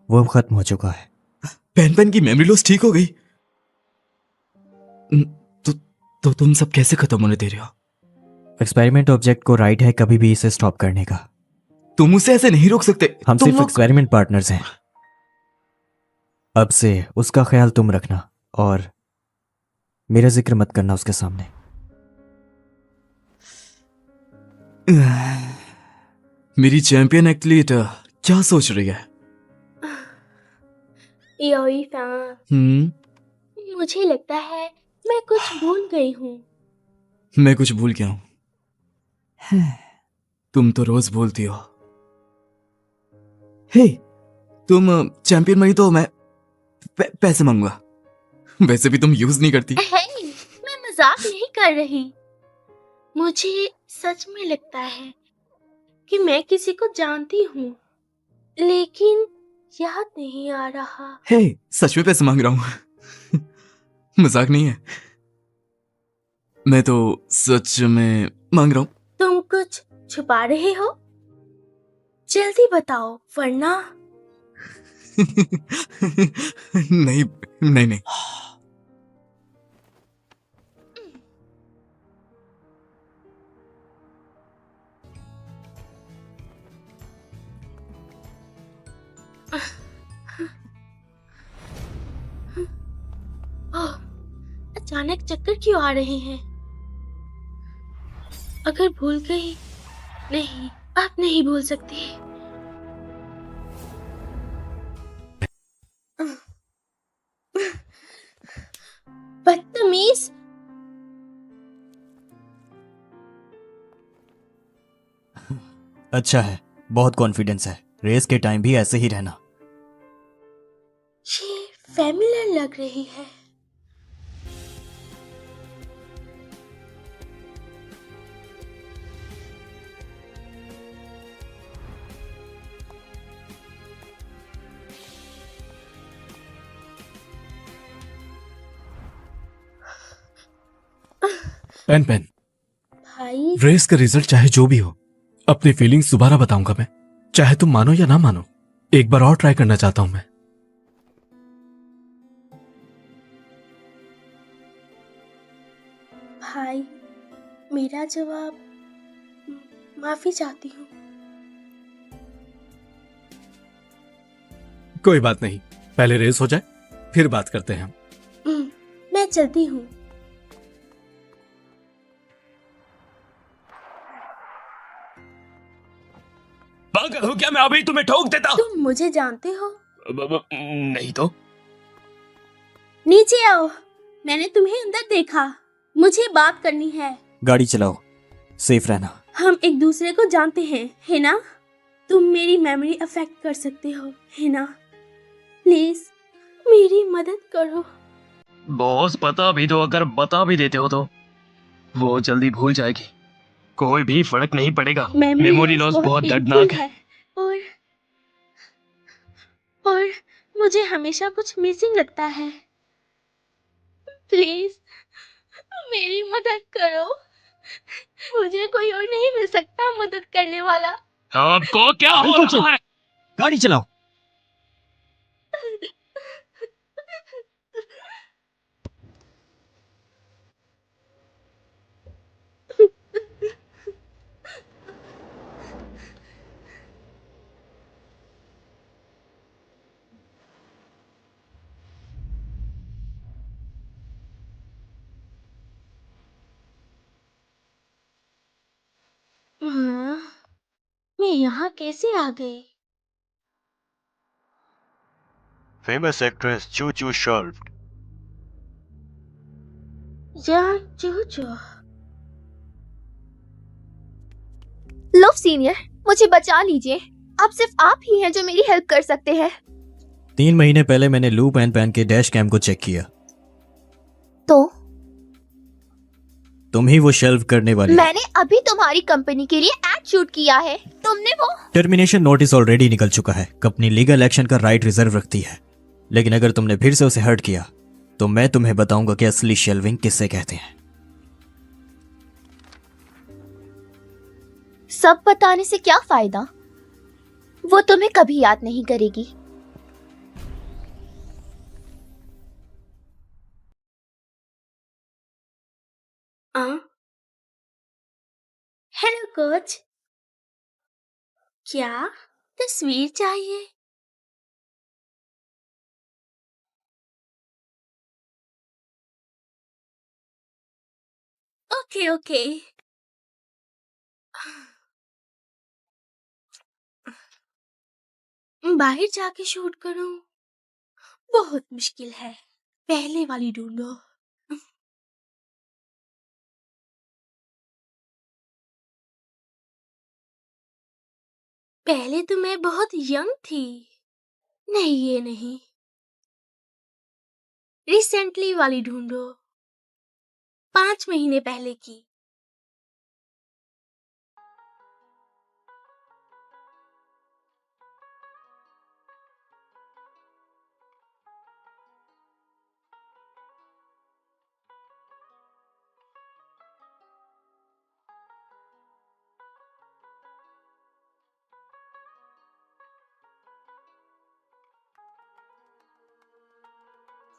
वो अब खत्म हो चुका है। पेन पेन की मेमोरी लॉस ठीक हो गई? तो तुम सब कैसे खत्म होने दे रहे हो? एक्सपेरिमेंट ऑब्जेक्ट को राइट है कभी भी इसे स्टॉप करने का। तुम उसे ऐसे नहीं रोक सकते। हम तुम सिर्फ एक्सपेरिमेंट पार्टनर्स हैं। अब से उसका ख्याल तुम रखना और मेरा जिक्र मत करना उसके सामने। मेरी चैंपियन एथलीट क्या सोच रही है? योई फैन, मुझे लगता है मैं कुछ भूल गई हूँ। मैं कुछ भूल गया हूं। तुम तो रोज बोलती हो। हे, तुम चैंपियन बनी तो मैं पैसे मांगूंगा। वैसे भी तुम यूज नहीं करती। मैं मजाक नहीं कर रही। मुझे सच में लगता है कि मैं किसी को जानती हूँ, लेकिन याद नहीं आ रहा। हे, सच में पैसे मांग रहा हूँ। मजाक नहीं है। मैं तो सच में मांग रहा हूँ। तुम कुछ छुपा रहे हो? जल्दी बताओ वरना। नहीं नहीं नहीं। अचानक चक्कर क्यों आ रहे हैं? अगर भूल गई? नहीं, अब नहीं भूल सकती। बदतमीज। अच्छा है, बहुत कॉन्फिडेंस है। रेस के टाइम भी ऐसे ही रहना। ये फैमिलियर लग रही है। पेन पेन, भाई, रेस का रिजल्ट चाहे जो भी हो, अपनी फीलिंग्स दोबारा बताऊंगा मैं, चाहे तुम मानो या ना मानो। एक बार और ट्राई करना चाहता हूं मैं। भाई, मेरा जवाब माफी चाहती हूँ। कोई बात नहीं, पहले रेस हो जाए फिर बात करते हैं हम। मैं चलती हूँ। पागल हो क्या? मैं अभी तुम्हें ठोक देता। तुम मुझे जानते हो? नहीं तो। नीचे आओ, मैंने तुम्हें अंदर देखा। मुझे बात करनी है। गाड़ी चलाओ, सेफ रहना। हम एक दूसरे को जानते हैं, है ना? तुम मेरी मेमोरी अफेक्ट कर सकते हो, है ना? प्लीज मेरी मदद करो। बॉस, पता भी दो, अगर बता भी देते हो तो वो जल्दी भूल जाएगी। कोई भी फर्क नहीं पड़ेगा। मेमोरी लॉस बहुत दर्दनाक है। और मुझे हमेशा कुछ मिसिंग लगता है। प्लीज मेरी मदद करो। मुझे कोई और नहीं मिल सकता मदद करने वाला। आपको क्या हो रहा है? गाड़ी चलाओ। मैं यहाँ कैसे आ गई? Famous actress Choo shelved. यहाँ चूचू। लो सीनियर, मुझे बचा लीजिए। अब सिर्फ आप ही हैं जो मेरी हेल्प कर सकते हैं। 3 महीने पहले मैंने लू पैन पैन के डैश कैम को चेक किया। तो तुम ही वो शेल्व करने वाली। मैंने अभी तुम्हारी कंपनी के लिए एड शूट किया है। तुमने वो टर्मिनेशन नोटिस ऑलरेडी निकल चुका है। कंपनी लीगल एक्शन का राइट रिजर्व रखती है, लेकिन अगर तुमने फिर से उसे हर्ट किया तो मैं तुम्हें बताऊंगा कि असली शेल्विंग किससे कहते हैं। सब बताने से क्या फायदा? वो तुम्हें कभी याद नहीं करेगी। Hello coach. क्या तस्वीर चाहिए? Okay okay. बाहर जाके शूट करूं? बहुत मुश्किल है। पहले वाली ढूंढो। पहले तो मैं बहुत यंग थी। नहीं, ये नहीं। रिसेंटली वाली ढूंढो, 5 महीने पहले की।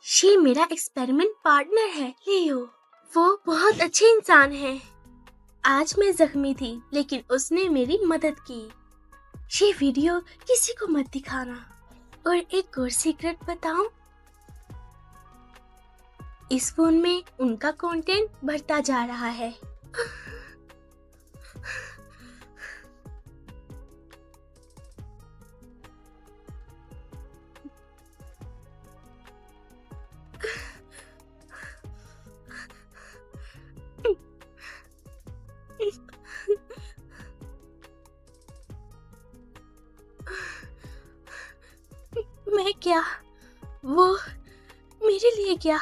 ये मेरा एक्सपेरिमेंट पार्टनर है, लियो। वो बहुत अच्छे इंसान है। आज मैं जख्मी थी, लेकिन उसने मेरी मदद की। ये वीडियो किसी को मत दिखाना। और एक और सीक्रेट बताऊं? इस फोन में उनका कंटेंट बढ़ता जा रहा है। मैं क्या, वो मेरे लिए क्या?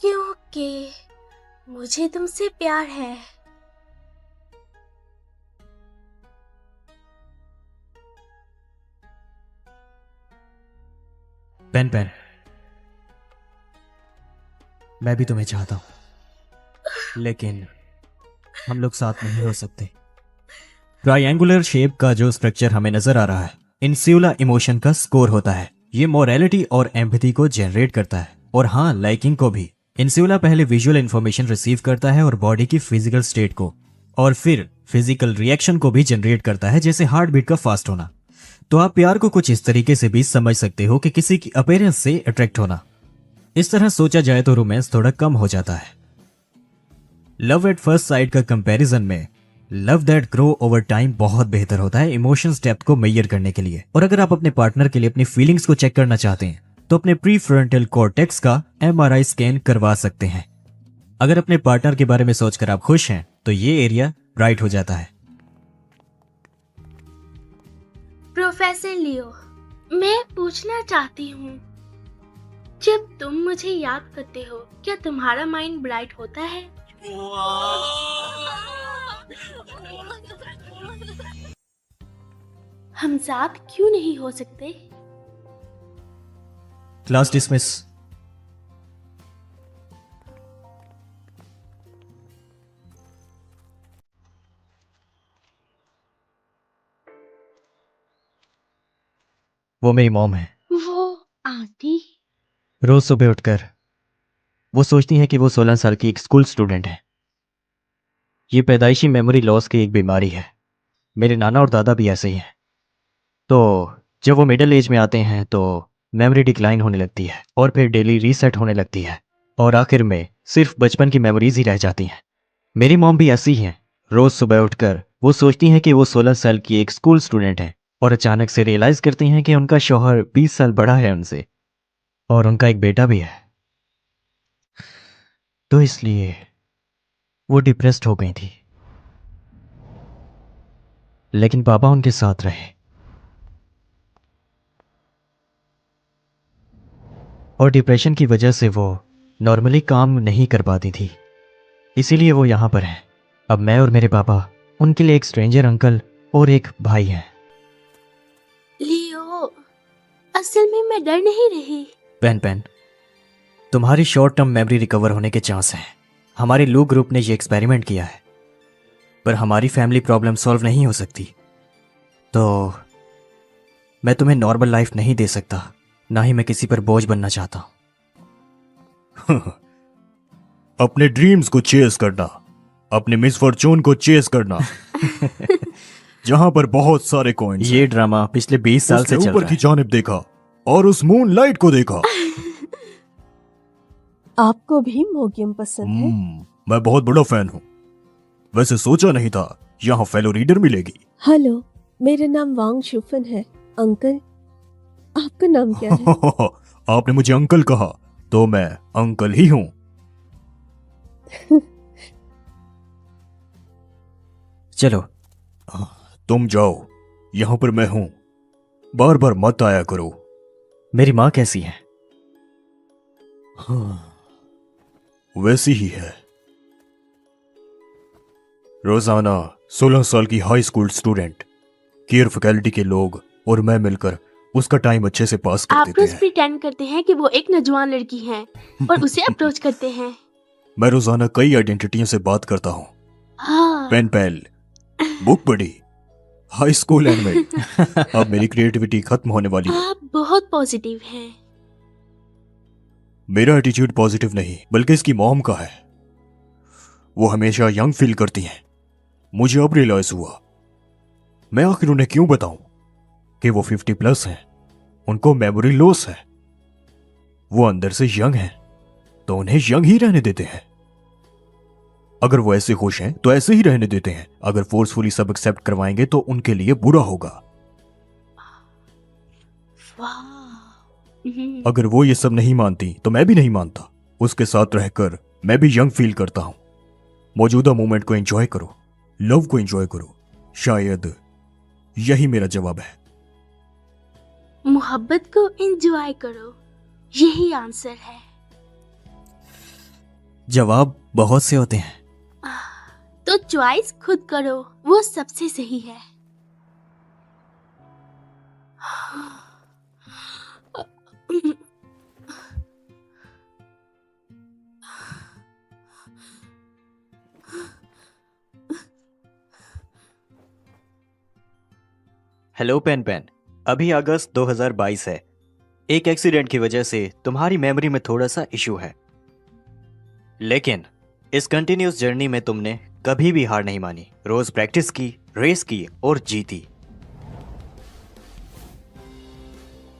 क्योंकि मुझे तुमसे प्यार है। पेन पेन, मैं भी तुम्हें चाहता हूं, लेकिन हम लोग साथ नहीं हो सकते। ट्रायंगुलर शेप का जो स्ट्रक्चर हमें नजर आ रहा है, इंस्यूला इमोशन का स्कोर होता है। ये मोरालिटी और एम्पैथी को जनरेट करता है, और हाँ, लाइकिंग को भी। इंस्यूला पहले विजुअल इंफॉर्मेशन रिसीव करता है और बॉडी की फिजिकल स्टेट को, और फिर फिजिकल रिएक्शन को भी जनरेट करता है, जैसे हार्ट बीट का फास्ट होना। तो आप प्यार को कुछ इस तरीके से भी समझ सकते हो कि किसी की अपीयरेंस से अट्रैक्ट होना। इस तरह सोचा जाए तो रोमांस थोड़ा कम हो जाता है। लव एट फर्स्ट साइट का कंपैरिजन में love that grow over time बहुत बेहतर होता है इमोशंस डेप्थ को मेजर करने के लिए। और अगर आप अपने पार्टनर के लिए अपनी फीलिंग्स को चेक करना चाहते हैं तो अपने प्री फ्रंटल कॉर्टेक्स का MRI स्कैन करवा सकते हैं। अगर अपने पार्टनर के बारे में सोचकर आप खुश हैं तो ये एरिया ब्राइट हो जाता है। प्रोफेसर लियो, मैं पूछना चाहती हूँ, जब तुम मुझे याद करते हो क्या तुम्हारा माइंड ब्राइट होता है? हम साथ क्यों नहीं हो सकते? Class dismiss. वो मेरी मॉम है। वो आंटी? रोज सुबह उठकर वो सोचती हैं कि वो 16 साल की एक स्कूल स्टूडेंट है। ये पैदाइशी मेमोरी लॉस की एक बीमारी है। मेरे नाना और दादा भी ऐसे ही हैं। तो जब वो मिडिल एज में आते हैं तो मेमोरी डिक्लाइन होने लगती है और फिर डेली रीसेट होने लगती है और आखिर में सिर्फ बचपन की मेमोरीज ही रह जाती हैं। मेरी मॉम भी ऐसी ही हैं। रोज सुबह उठकर वो सोचती हैं कि वो 16 साल की एक स्कूल स्टूडेंट है और अचानक से रियलाइज करती हैं कि उनका शौहर 20 साल बड़ा है उनसे और उनका एक बेटा भी है। तो इसलिए वो डिप्रेस्ड हो गई थी, लेकिन पापा उनके साथ रहे और डिप्रेशन की वजह से वो नॉर्मली काम नहीं कर पाती थी, इसीलिए वो यहां पर है। अब मैं और मेरे पापा उनके लिए एक स्ट्रेंजर अंकल और एक भाई हैं। लियो, असल में मैं डर नहीं रही। पेन पेन, तुम्हारी शॉर्ट टर्म मेमोरी रिकवर होने के चांस हैं। हमारे लू ग्रुप ने ये एक्सपेरिमेंट किया है, पर हमारी फैमिली प्रॉब्लम सॉल्व नहीं हो सकती। तो मैं तुम्हें नॉर्मल लाइफ नहीं दे सकता, ना ही मैं किसी पर बोझ बनना चाहता हूं। अपने ड्रीम्स को चेस करना, अपने मिसफॉर्चून को चेस करना। जहां पर बहुत सारे कॉइन्स। ये ड्रामा पिछले 20 साल से चल ऊपर रहा की है। जानिब देखा और उस मून लाइट को देखा। आपको भी मोगियम पसंद है? मैं बहुत बड़ा फैन हूँ। वैसे सोचा नहीं था यहाँ फेलो रीडर मिलेगी। हेलो, मेरा नाम वांग शुफन है। अंकल, आपका नाम क्या है? आपने मुझे अंकल कहा तो मैं अंकल ही हूँ। चलो तुम जाओ, यहाँ पर मैं हूँ। बार बार मत आया करो। मेरी माँ कैसी है? वैसी ही है। रोजाना 16 साल की high school student, care faculty के लोग और मैं मिलकर उसका टाइम अच्छे से पास कर आप देते रोज हैं। प्रिटेंड करते हैं कि वो एक नौजवान लड़की है और उसे अप्रोच करते हैं। मैं रोजाना कई आइडेंटिटियों से बात करता हूँ। हाँ। पेन पैल, बुक पढ़ी, हाई स्कूल एंड में। अब मेरी क्रिएटिविटी खत्म होने वाली है। आप बहुत पॉजिटिव हैं। मेरा एटीट्यूड पॉजिटिव नहीं बल्कि इसकी मॉम का है। वो हमेशा यंग फील करती हैं। मुझे अब रियलाइज हुआ, मैं आखिर उन्हें क्यों बताऊं कि वो 50+ हैं। उनको मेमोरी लॉस है। वो अंदर से यंग हैं तो उन्हें यंग ही रहने देते हैं। अगर वो ऐसे खुश हैं तो ऐसे ही रहने देते हैं। अगर फोर्सफुली सब एक्सेप्ट करवाएंगे तो उनके लिए बुरा होगा। अगर वो ये सब नहीं मानती तो मैं भी नहीं मानता। उसके साथ रहकर मैं भी यंग फील करता हूं। मौजूदा मोमेंट को एंजॉय करो, लव को एंजॉय करो। शायद यही मेरा जवाब है। मोहब्बत को एंजॉय करो, यही आंसर है। जवाब बहुत से होते हैं। तो चॉइस खुद करो, वो सबसे सही है। हेलो पेन पेन, अभी अगस्त 2022 है। एक एक्सीडेंट की वजह से तुम्हारी मेमोरी में थोड़ा सा इशू है, लेकिन इस कंटिन्यूस जर्नी में तुमने कभी भी हार नहीं मानी। रोज प्रैक्टिस की, रेस की और जीती।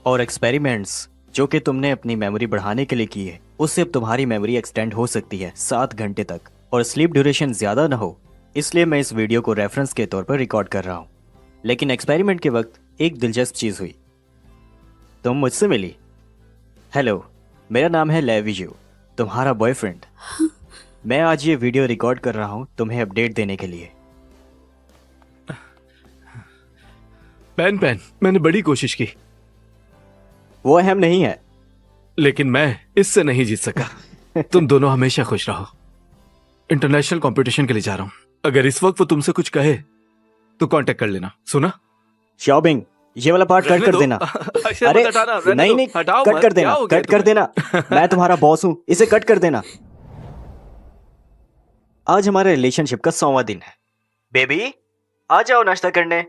और एक्सपेरिमेंट्स जो कि तुमने अपनी मेमोरी बढ़ाने के लिए की है, उससे अब तुम्हारी मेमोरी एक्सटेंड हो सकती है 7 घंटे तक, और स्लीप ड्यूरेशन ज्यादा ना हो, इसलिए मैं इस वीडियो को रेफरेंस के तौर पर रिकॉर्ड कर रहा हूँ। लेकिन एक्सपेरिमेंट के वक्त एक दिलचस्प चीज हुई। तुम मुझसे मिली। हेलो, मेरा नाम है लेविजू, तुम्हारा बॉयफ्रेंड। मैं आज ये वीडियो रिकॉर्ड कर रहा हूँ तुम्हें अपडेट देने के लिए। पेन पेन, मैंने बड़ी कोशिश की। वो अहम नहीं है, लेकिन मैं इससे नहीं जीत सका। तुम दोनों हमेशा खुश रहो। इंटरनेशनल कंपटीशन के लिए जा रहा हूं। अगर इस वक्त वो तुमसे कुछ कहे तो कांटेक्ट कर लेना। सुना? शॉपिंग, ये वाला पार्ट कट कर देना। अरे नहीं, कट कर देना, कट कर देना। मैं तुम्हारा बॉस हूँ, इसे कट कर देना। आज हमारे रिलेशनशिप का 100वां दिन है। बेबी, आ जाओ नाश्ता करने।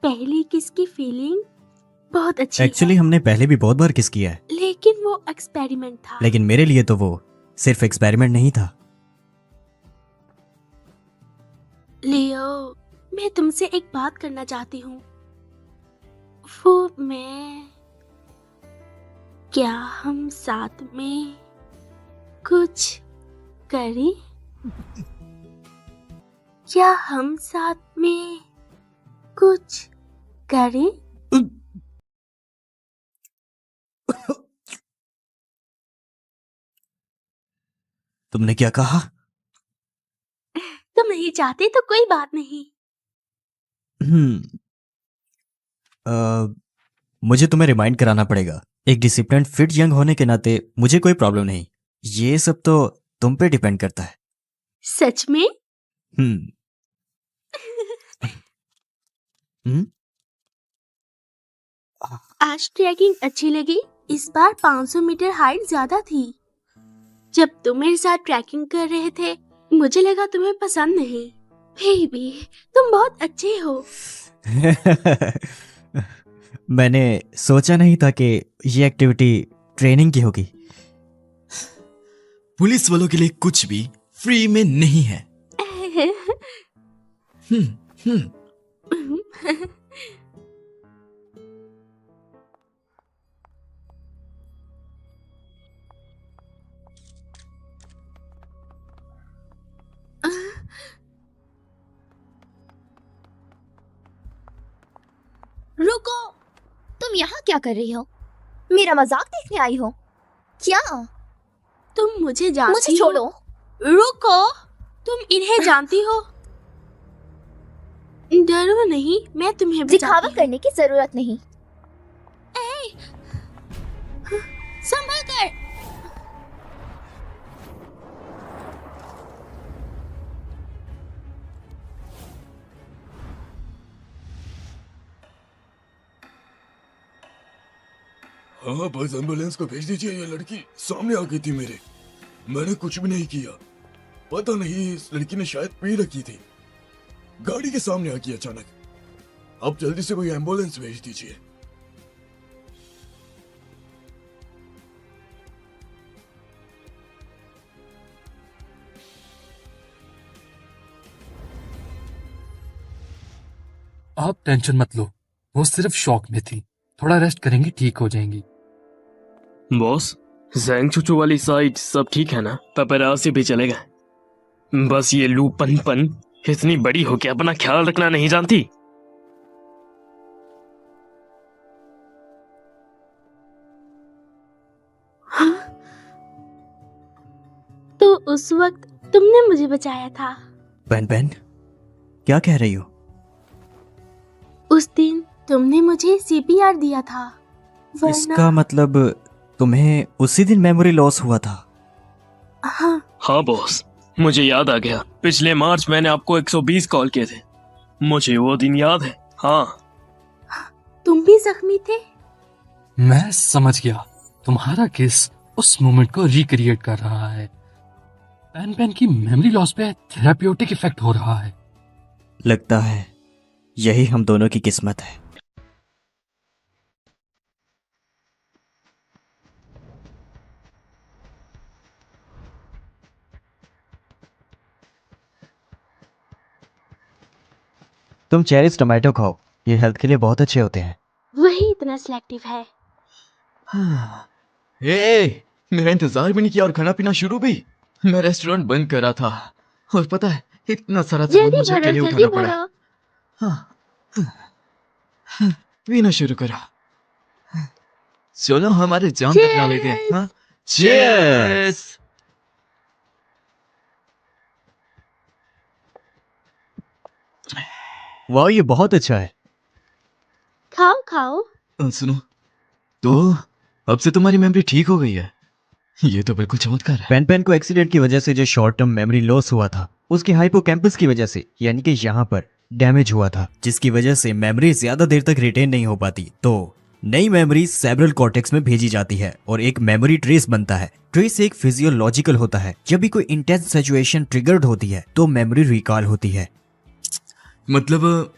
पहली किस की फीलिंग बहुत अच्छी एक्चुअली हमने पहले भी बहुत बार किस किया है, लेकिन वो एक्सपेरिमेंट था। लेकिन मेरे लिए तो वो सिर्फ एक्सपेरिमेंट नहीं था। लियो, मैं तुमसे एक बात करना चाहती हूँ। वो क्या हम साथ में कुछ करें? क्या हम साथ में कुछ करें? तुमने क्या कहा? तुम नहीं चाहते तो कोई बात नहीं। मुझे तुम्हें रिमाइंड कराना पड़ेगा। एक डिसिप्लिन फिट यंग होने के नाते मुझे कोई प्रॉब्लम नहीं। ये सब तो तुम पे डिपेंड करता है। सच में? आज ट्रैकिंग अच्छी लगी। इस बार 500 मीटर हाइट ज्यादा थी। जब तुम मेरे साथ ट्रैकिंग कर रहे थे, मुझे लगा तुम्हें पसंद नहीं। बेबी, तुम बहुत अच्छे हो। मैंने सोचा नहीं था कि ये एक्टिविटी ट्रेनिंग की होगी। पुलिस वालों के लिए कुछ भी फ्री में नहीं है। रुको, तुम यहाँ क्या कर रही हो? मेरा मजाक देखने आई हो क्या? तुम मुझे जानती मुझे छोड़ो। रुको, तुम इन्हें जानती हो? डरो नहीं, मैं तुम्हें दिखावा करने की जरूरत नहीं। संभल कर। हाँ बस एम्बुलेंस को भेज दीजिए। ये लड़की सामने आ गई थी मेरे। मैंने कुछ भी नहीं किया। पता नहीं, इस लड़की ने शायद पी रखी थी। गाड़ी के सामने आ गई अचानक। अब जल्दी से कोई एम्बुलेंस भेज दीजिए। आप टेंशन मत लो, वो सिर्फ शॉक में थी। थोड़ा रेस्ट करेंगी, ठीक हो जाएंगी। बॉस, जैंग चुचू वाली साइड सब ठीक है ना? पेपरासी भी चलेगा। बस ये लू पन इतनी बड़ी हो के अपना ख्याल रखना नहीं जानती। तो उस वक्त तुमने मुझे बचाया था। पेन पेन, क्या कह रही हो? उस दिन तुमने मुझे CPR दिया था। इसका मतलब तुम्हें उसी दिन मेमोरी लॉस हुआ था? हाँ बॉस, मुझे याद आ गया। पिछले मार्च मैंने आपको 120 कॉल किए थे। मुझे वो दिन याद है। हाँ, तुम भी जख्मी थे? मैं समझ गया। तुम्हारा केस उस मोमेंट को रिक्रिएट कर रहा है। पेन पेन की मेमोरी लॉस पे थेराप्यूटिक इफेक्ट हो रहा है। लगता है यही हम दोनों की किस्मत है। तुम चेरीज टमाटो खाओ, ये हेल्थ के लिए बहुत अच्छे होते हैं। वही इतना सिलेक्टिव है। मेरा इंतजार भी नहीं किया और खाना पीना शुरू भी। मैं रेस्टोरेंट बंद करा था और पता है इतना सारा सामान जल्दी मुझे भरो, अकेले जल्दी उठाना पड़ा। भरो। पीना शुरू करा। चलो हमारे जाम तक ना लेते हैं। हाँ, चीयर्स। वाह, ये बहुत अच्छा है। खाओ खाओ। सुनो, तो अब से तुम्हारी मेमोरी ठीक हो गई है। ये तो बिल्कुल चमत्कार है। पेन पेन को एक्सीडेंट की वजह से जो शॉर्ट टर्म मेमोरी लॉस हुआ था, उसके हाइपोकैम्पस की वजह से, यानी कि यहाँ पर डैमेज हुआ था, जिसकी वजह से मेमोरी ज्यादा देर तक रिटेन नहीं हो पाती। तो नई मेमोरी सेरेब्रल कॉर्टेक्स में भेजी जाती है और एक मेमोरी ट्रेस बनता है। ट्रेस एक फिजियोलॉजिकल होता है। जब भी कोई इंटेंस सिचुएशन ट्रिगर्ड होती है तो मेमोरी रिकॉल होती है। मतलब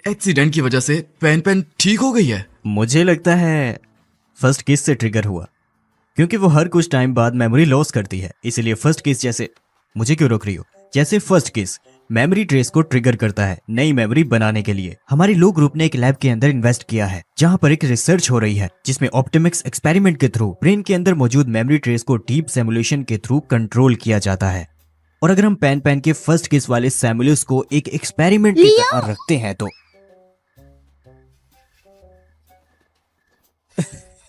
एक्सीडेंट की वजह से पेन पेन ठीक हो गई है? मुझे लगता है फर्स्ट किस से ट्रिगर हुआ, क्योंकि वो हर कुछ टाइम बाद मेमोरी लॉस करती है। इसलिए फर्स्ट किस जैसे, मुझे क्यों रोक रही हो, जैसे फर्स्ट किस मेमोरी ट्रेस को ट्रिगर करता है नई मेमोरी बनाने के लिए। हमारी लो ग्रुप ने एक लैब के अंदर इन्वेस्ट किया है जहां पर एक रिसर्च हो रही है जिसमें ऑप्टिमिक्स एक्सपेरिमेंट के थ्रू ब्रेन के अंदर मौजूद मेमोरी ट्रेस को डीप सिमुलेशन के थ्रू कंट्रोल किया जाता है। और अगर हम पेन पेन के फर्स्ट किस वाले सिमुलस को एक एक्सपेरिमेंट की तरह रखते हैं तो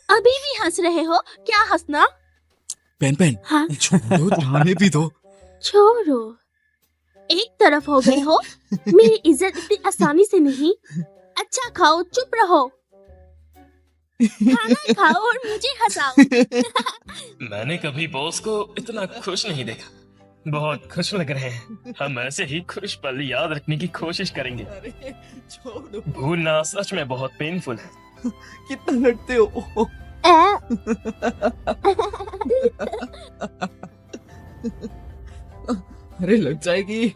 अभी भी हंस रहे हो? क्या हंसना? पेन पेन, हाँ? छोड़ो, जाने भी दो। छोड़ो, एक तरफ हो गए हो। मेरी इज्जत इतनी आसानी से नहीं। अच्छा खाओ, चुप रहो। खाना खाओ और मुझे हंसाओ। मैंने कभी बॉस को इतना खुश नहीं देखा। बहुत खुश लग रहे हैं। हम ऐसे ही खुश पल याद रखने की कोशिश करेंगे। भूलना सच में बहुत पेनफुल है। कितना लड़ते हो। अरे लग जाएगी।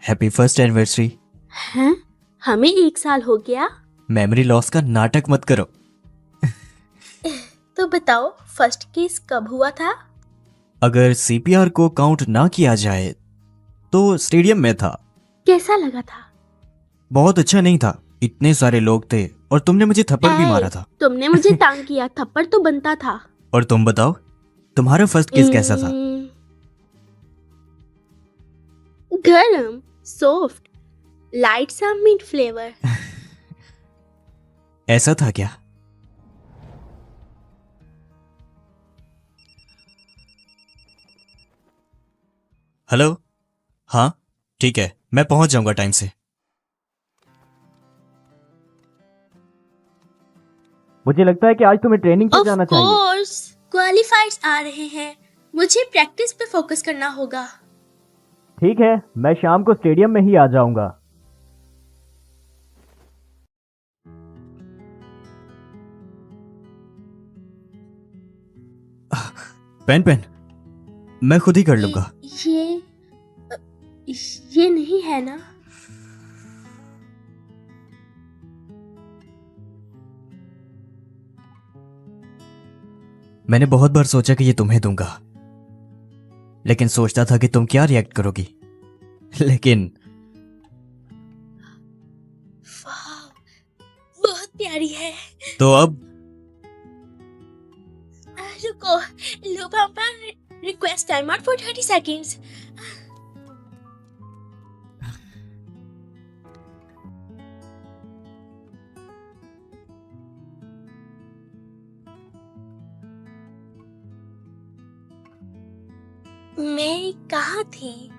Happy first anniversary. हैं? हमें 1 साल हो गया। मेमोरी लॉस का नाटक मत करो। तो बताओ, फर्स्ट केस कब हुआ था? अगर सीपीआर को काउंट ना किया जाए तो स्टेडियम में था। कैसा लगा था? बहुत अच्छा नहीं था, इतने सारे लोग थे और तुमने मुझे थप्पड़ भी मारा था। तुमने मुझे टांग किया, थप्पड़ तो बनता था। और तुम बताओ, तुम्हारा फर्स्ट किस कैसा था? गरम, सॉफ्ट, लाइट सा मिंट फ्लेवर। ऐसा था क्या? हेलो, हाँ ठीक है, मैं पहुंच जाऊंगा टाइम से। मुझे लगता है कि आज तुम्हें ट्रेनिंग पे जाना चाहिए। ऑफ कोर्स, क्वालिफाइड्स आ रहे हैं। मुझे प्रैक्टिस पे फोकस करना होगा। ठीक है, मैं शाम को स्टेडियम में ही आ जाऊंगा। पेन पेन, मैं खुद ही कर लूंगा। ये नहीं है ना? मैंने बहुत बार सोचा कि ये तुम्हें दूंगा, लेकिन सोचता था कि तुम क्या रिएक्ट करोगी। लेकिन बहुत प्यारी है। तो अब रुको, लो पापा, request time out for 30 seconds। मैं कहाँ थी?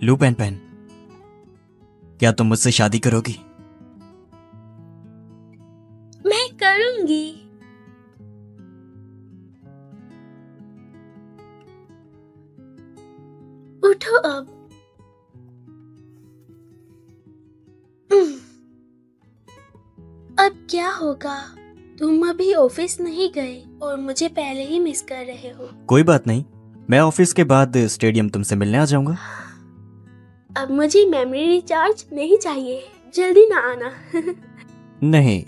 लू पेन पेन, क्या तुम मुझसे शादी करोगी? मैं करूंगी। उठो अब। अब क्या होगा? तुम अभी ऑफिस नहीं गए और मुझे पहले ही मिस कर रहे हो। कोई बात नहीं, मैं ऑफिस के बाद स्टेडियम तुमसे मिलने आ जाऊंगा। अब मुझे मेमोरी रिचार्ज नहीं चाहिए, जल्दी ना आना। नहीं,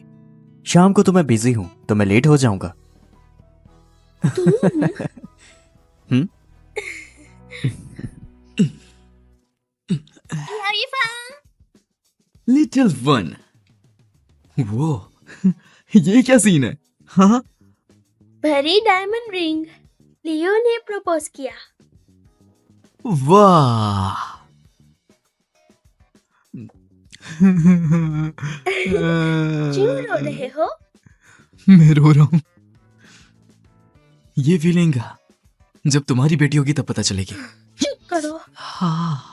शाम को तो मैं बिजी हूं, तो मैं लेट हो जाऊंगा। हम्म? लिटिल वन, वो ये क्या सीन है? हाँ, भरी डायमंड रिंग, लियो ने प्रपोज किया। वाह। क्यों रो रहे हो? मैं रो रहा हूं। ये फीलिंग जब तुम्हारी बेटी होगी तब पता चलेगी। चुप करो। हाँ,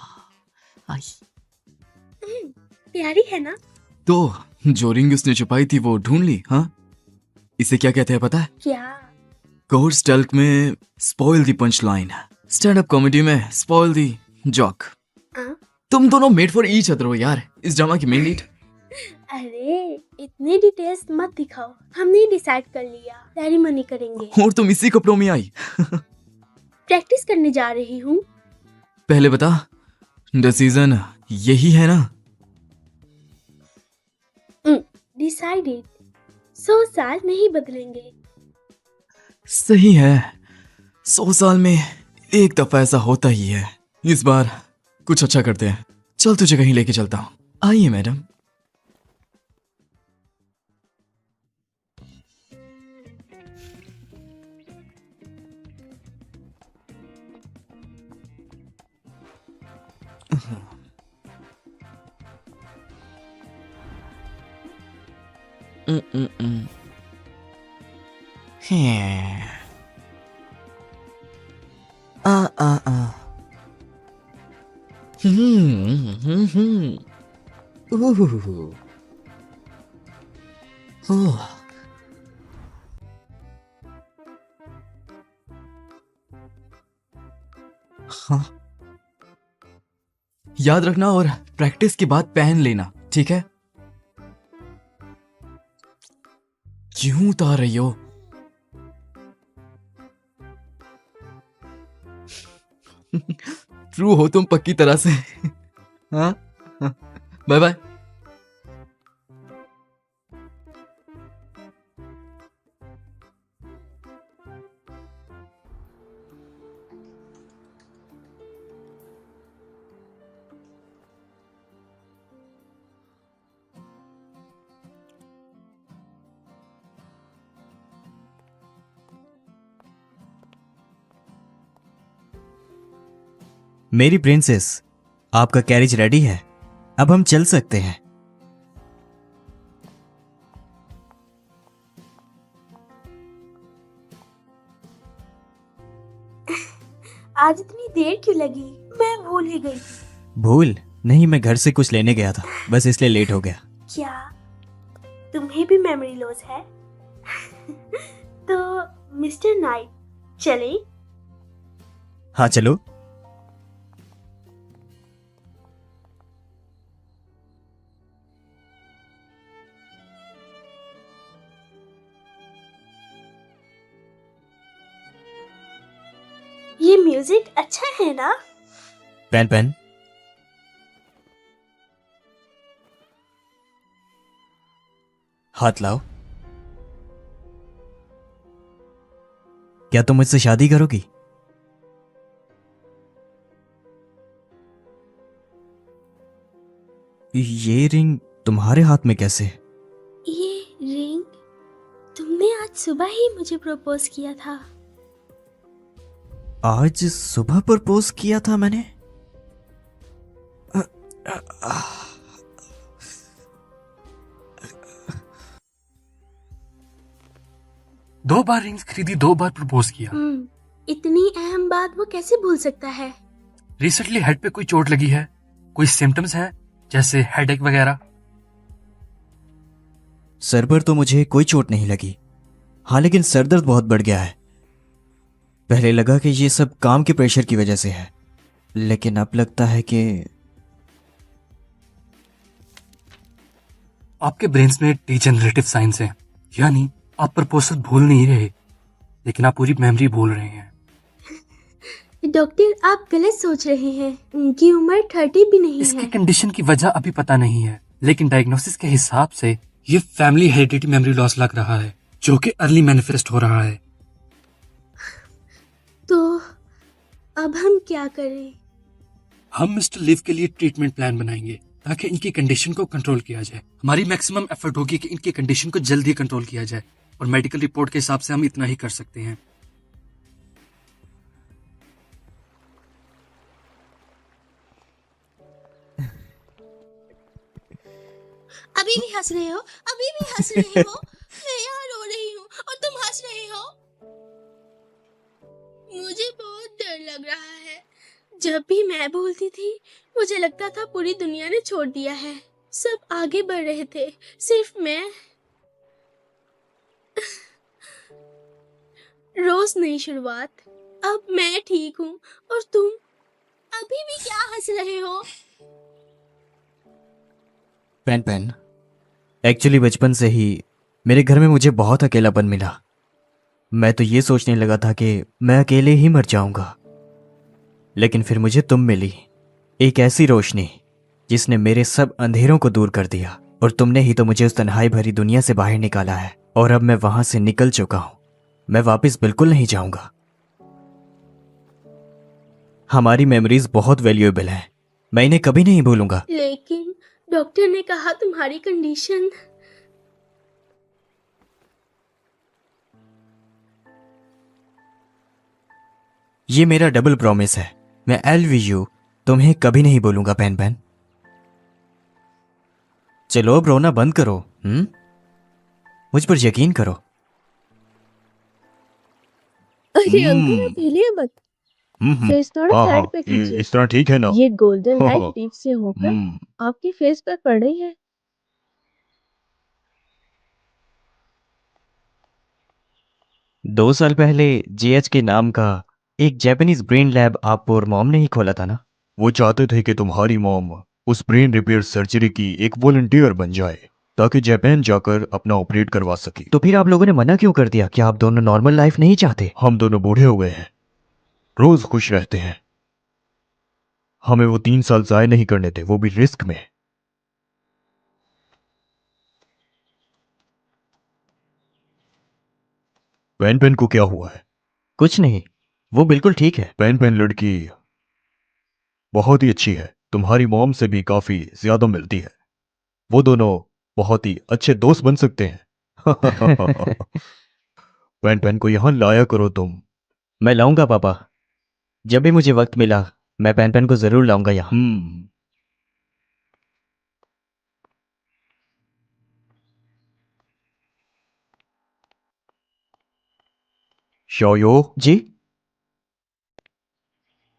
आई। प्यारी है ना? तो जो रिंग उसने छुपाई थी वो ढूंढ ली? हाँ, इसे क्या कहते हैं पता है? क्या? कोर्स टल्क में स्पॉइल दी punch line, stand up comedy में स्पॉइल दी जॉक। तुम दोनों मेड फॉर ईच अदर हो यार, इस ड्रामा की मेन लीड। अरे इतनी डिटेल्स मत दिखाओ, हमने डिसाइड कर लिया, सेरेमनी करेंगे। और तुम इसी कपड़ों में आई? प्रैक्टिस करने जा रही हूँ। पहले बता, डिसीजन यही है ना? डिसाइडेड, 100 साल नहीं बदलेंगे। सही है, 100 साल में एक दफा ऐसा होता ही है। इस बार कुछ अच्छा करते हैं। चल तुझे कहीं लेके चलता हूँ। आइए मैडम। हाँ, याद रखना और प्रैक्टिस के बाद पहन लेना, ठीक है? क्यों उतार रही हो? ट्रू हो तुम पक्की तरह से। हाँ, बाय बाय। मेरी प्रिंसेस, आपका कैरेज रेडी है, अब हम चल सकते हैं। आज इतनी देर क्यों लगी? मैं भूल ही गई। भूल नहीं, मैं घर से कुछ लेने गया था, बस इसलिए लेट हो गया। क्या तुम्हें भी मेमोरी लॉस है? तो मिस्टर नाइट, चलें? हाँ चलो। ये म्यूजिक अच्छा है ना? पेन पेन, हाथ लाओ। क्या तुम मुझसे शादी करोगी? ये रिंग तुम्हारे हाथ में कैसे? ये रिंग तुमने आज सुबह ही मुझे प्रपोज किया था। आज सुबह प्रपोज किया था मैंने? दो बार रिंग्स खरीदी, 2 बार प्रपोज किया। इतनी अहम बात वो कैसे भूल सकता है? रिसेंटली हेड पे कोई चोट लगी है? कोई सिम्टम्स है जैसे हेडेक वगैरह? सर पर तो मुझे कोई चोट नहीं लगी। हाँ, लेकिन सर दर्द बहुत बढ़ गया है। पहले लगा कि ये सब काम के प्रेशर की वजह से है, लेकिन अब लगता है कि आपके ब्रेन्स में डिजेनरेटिव साइंस है, यानी आप प्रपोजल भूल नहीं रहे, लेकिन आप पूरी मेमोरी भूल रहे हैं। डॉक्टर, आप गलत सोच रहे हैं। उनकी उम्र 30 भी नहीं इसकी है। कंडीशन की वजह अभी पता नहीं है, लेकिन डायग्नोसिस के हिसाब से ये फैमिली हेरिडिटी मेमोरी लॉस लग रहा है, जो कि अर्ली मैनिफेस्ट हो रहा है। तो अब हम क्या करें? हम मिस्टर लिव के लिए ट्रीटमेंट प्लान बनाएंगे ताकि इनकी कंडीशन को कंट्रोल किया जाए। हमारी मैक्सिमम एफर्ट होगी कि इनकी कंडीशन को जल्दी कंट्रोल किया जाए, और मेडिकल रिपोर्ट के हिसाब से हम इतना ही कर सकते हैं। अभी भी हंस रहे हो? अभी भी हंस रहे हो? मैं यहाँ रो रही हूँ और तुम हंस रहे हो। मुझे बहुत डर लग रहा है। जब भी मैं बोलती थी मुझे लगता था पूरी दुनिया ने छोड़ दिया है। सब आगे बढ़ रहे थे, सिर्फ मैं। रोज नई शुरुआत। अब मैं ठीक हूँ और तुम अभी भी क्या हंस रहे हो? पेन पेन, एक्चुअली बचपन से ही मेरे घर में मुझे बहुत अकेलापन मिला। मैं तो ये सोचने लगा था कि मैं अकेले ही मर जाऊंगा, लेकिन फिर मुझे तुम मिली, एक ऐसी रोशनी जिसने मेरे सब अंधेरों को दूर कर दिया। और तुमने ही तो मुझे उस तन्हाई भरी दुनिया से बाहर निकाला है, और अब मैं वहां से निकल चुका हूं। मैं वापस बिल्कुल नहीं जाऊंगा। हमारी मेमोरीज बहुत वैल्यूएबल हैं, मैं इन्हें कभी नहीं भूलूंगा। लेकिन डॉक्टर ने कहा तुम्हारी कंडीशन। ये मेरा डबल प्रॉमिस है, मैं LVU तुम्हें कभी नहीं बोलूंगा पेन पेन। चलो अब रोना बंद करो। मुझ पर यकीन करो। अरे अंकल, आप हिलिए मत। फेस थोड़ा हाँ साइड हाँ, पे कीजिए। इस तरह ठीक है ना? ये गोल्डन हाँ, लाइट टीप से होकर आपके फेस पर पड़ रही है। 2 साल पहले GH के नाम का एक जापानीज ब्रेन लैब आप और मॉम ने ही खोला था ना? वो चाहते थे कि तुम्हारी मॉम उस ब्रेन रिपेयर सर्जरी की एक वॉलंटियर बन जाए, ताकि जापान जाकर अपना ऑपरेट करवा सके। तो फिर आप लोगों ने मना क्यों कर दिया? क्या आप दोनों नॉर्मल लाइफ नहीं चाहते? हम दोनों बूढ़े हो गए हैं, रोज खुश रहते हैं। हमें वो 3 साल जाया नहीं करने थे, वो भी रिस्क में। पेन पेन को क्या हुआ है? कुछ नहीं, वो बिल्कुल ठीक है। पेन पेन लड़की बहुत ही अच्छी है, तुम्हारी मॉम से भी काफी ज्यादा मिलती है। वो दोनों बहुत ही अच्छे दोस्त बन सकते हैं। पेन पेन को यहां लाया करो तुम। मैं लाऊंगा पापा, जब भी मुझे वक्त मिला मैं पेन पेन को जरूर लाऊंगा यहाँ। शाओयो जी?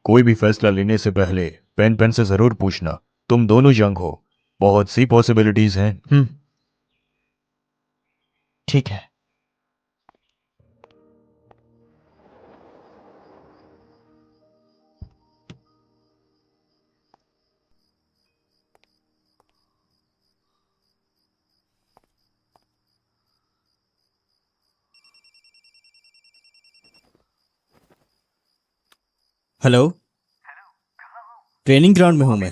कोई भी फैसला लेने से पहले पेन पेन से जरूर पूछना। तुम दोनों यंग हो, बहुत सी पॉसिबिलिटीज हैं। ठीक है। हेलो, ट्रेनिंग ग्राउंड में हूं मैं।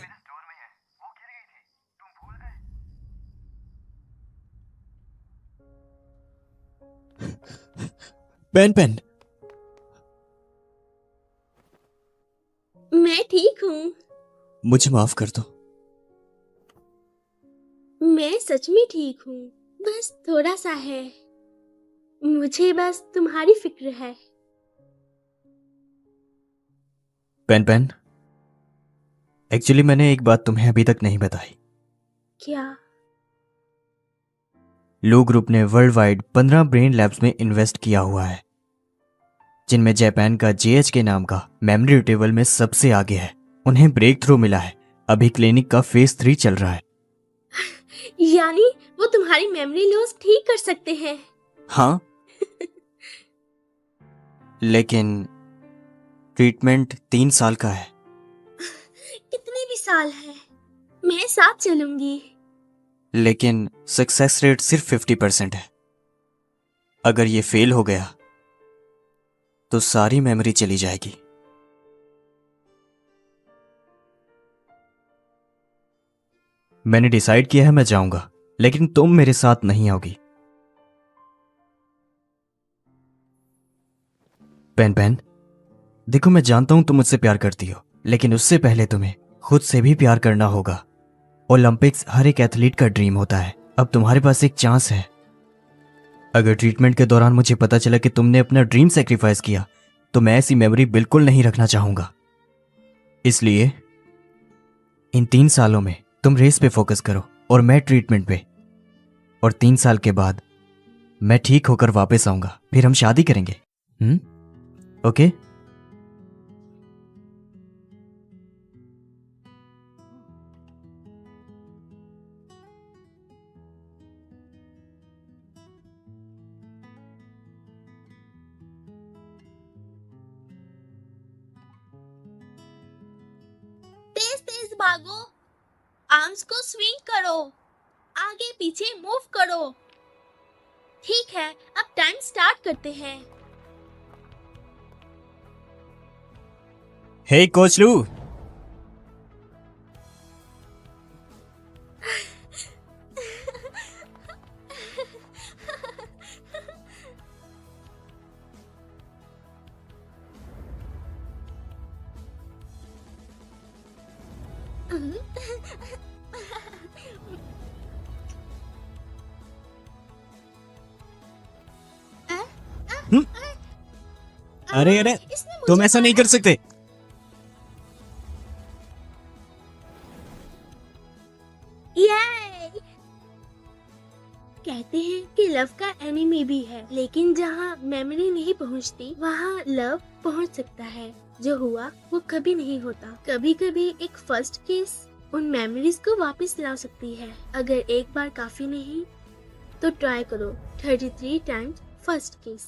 पेन पेन, हूँ। मुझे माफ कर दो। मैं सच में ठीक हूँ, बस थोड़ा सा है। मुझे बस तुम्हारी फिक्र है। पेन पेन, एक्चुअली मैंने एक बात तुम्हें अभी तक नहीं बताई। क्या? लो ग्रुप ने वर्ल्ड वाइड 15 ब्रेन लैब्स में इन्वेस्ट किया हुआ है, जिनमें जापान का JHK नाम का मेमोरी रिट्रीवल में सबसे आगे है। उन्हें ब्रेक थ्रू मिला है। अभी क्लिनिक का फेज 3 चल रहा है। यानी वो तुम्हारी मेमोरी लॉस ठीक कर सकते हैं? हाँ लेकिन ट्रीटमेंट 3 साल का है। कितने भी साल है, मैं साथ चलूंगी। लेकिन सक्सेस रेट सिर्फ 50% है। अगर ये फेल हो गया तो सारी मेमोरी चली जाएगी। मैंने डिसाइड किया है मैं जाऊंगा, लेकिन तुम मेरे साथ नहीं आओगी। पेन पेन, देखो मैं जानता हूं तुम मुझसे प्यार करती हो, लेकिन उससे पहले तुम्हें खुद से भी प्यार करना होगा। ओलंपिक्स हर एक एथलीट का ड्रीम होता है। अब तुम्हारे पास एक चांस है। अगर ट्रीटमेंट के दौरान मुझे पता चला कि तुमने अपना ड्रीम सेक्रीफाइस किया तो मैं ऐसी मेमोरी बिल्कुल नहीं रखना चाहूंगा। इसलिए इन 3 सालों में तुम रेस पे फोकस करो और मैं ट्रीटमेंट पे। और 3 साल के बाद मैं ठीक होकर वापस आऊंगा, फिर हम शादी करेंगे। ओके? तेज तेज भागो, आर्म्स को स्विंग करो, आगे पीछे मूव करो। ठीक है, अब टाइम स्टार्ट करते हैं। हे कोच लू, अरे अरे तुम ऐसा नहीं कर सकते। कहते हैं कि लव का एनिमी भी है, लेकिन जहाँ मेमोरी नहीं पहुँचती वहाँ लव पहुँच सकता है। जो हुआ वो कभी नहीं होता। कभी कभी एक फर्स्ट किस उन मेमोरीज को वापस ला सकती है। अगर एक बार काफी नहीं तो ट्राई करो 33 टाइम्स फर्स्ट किस।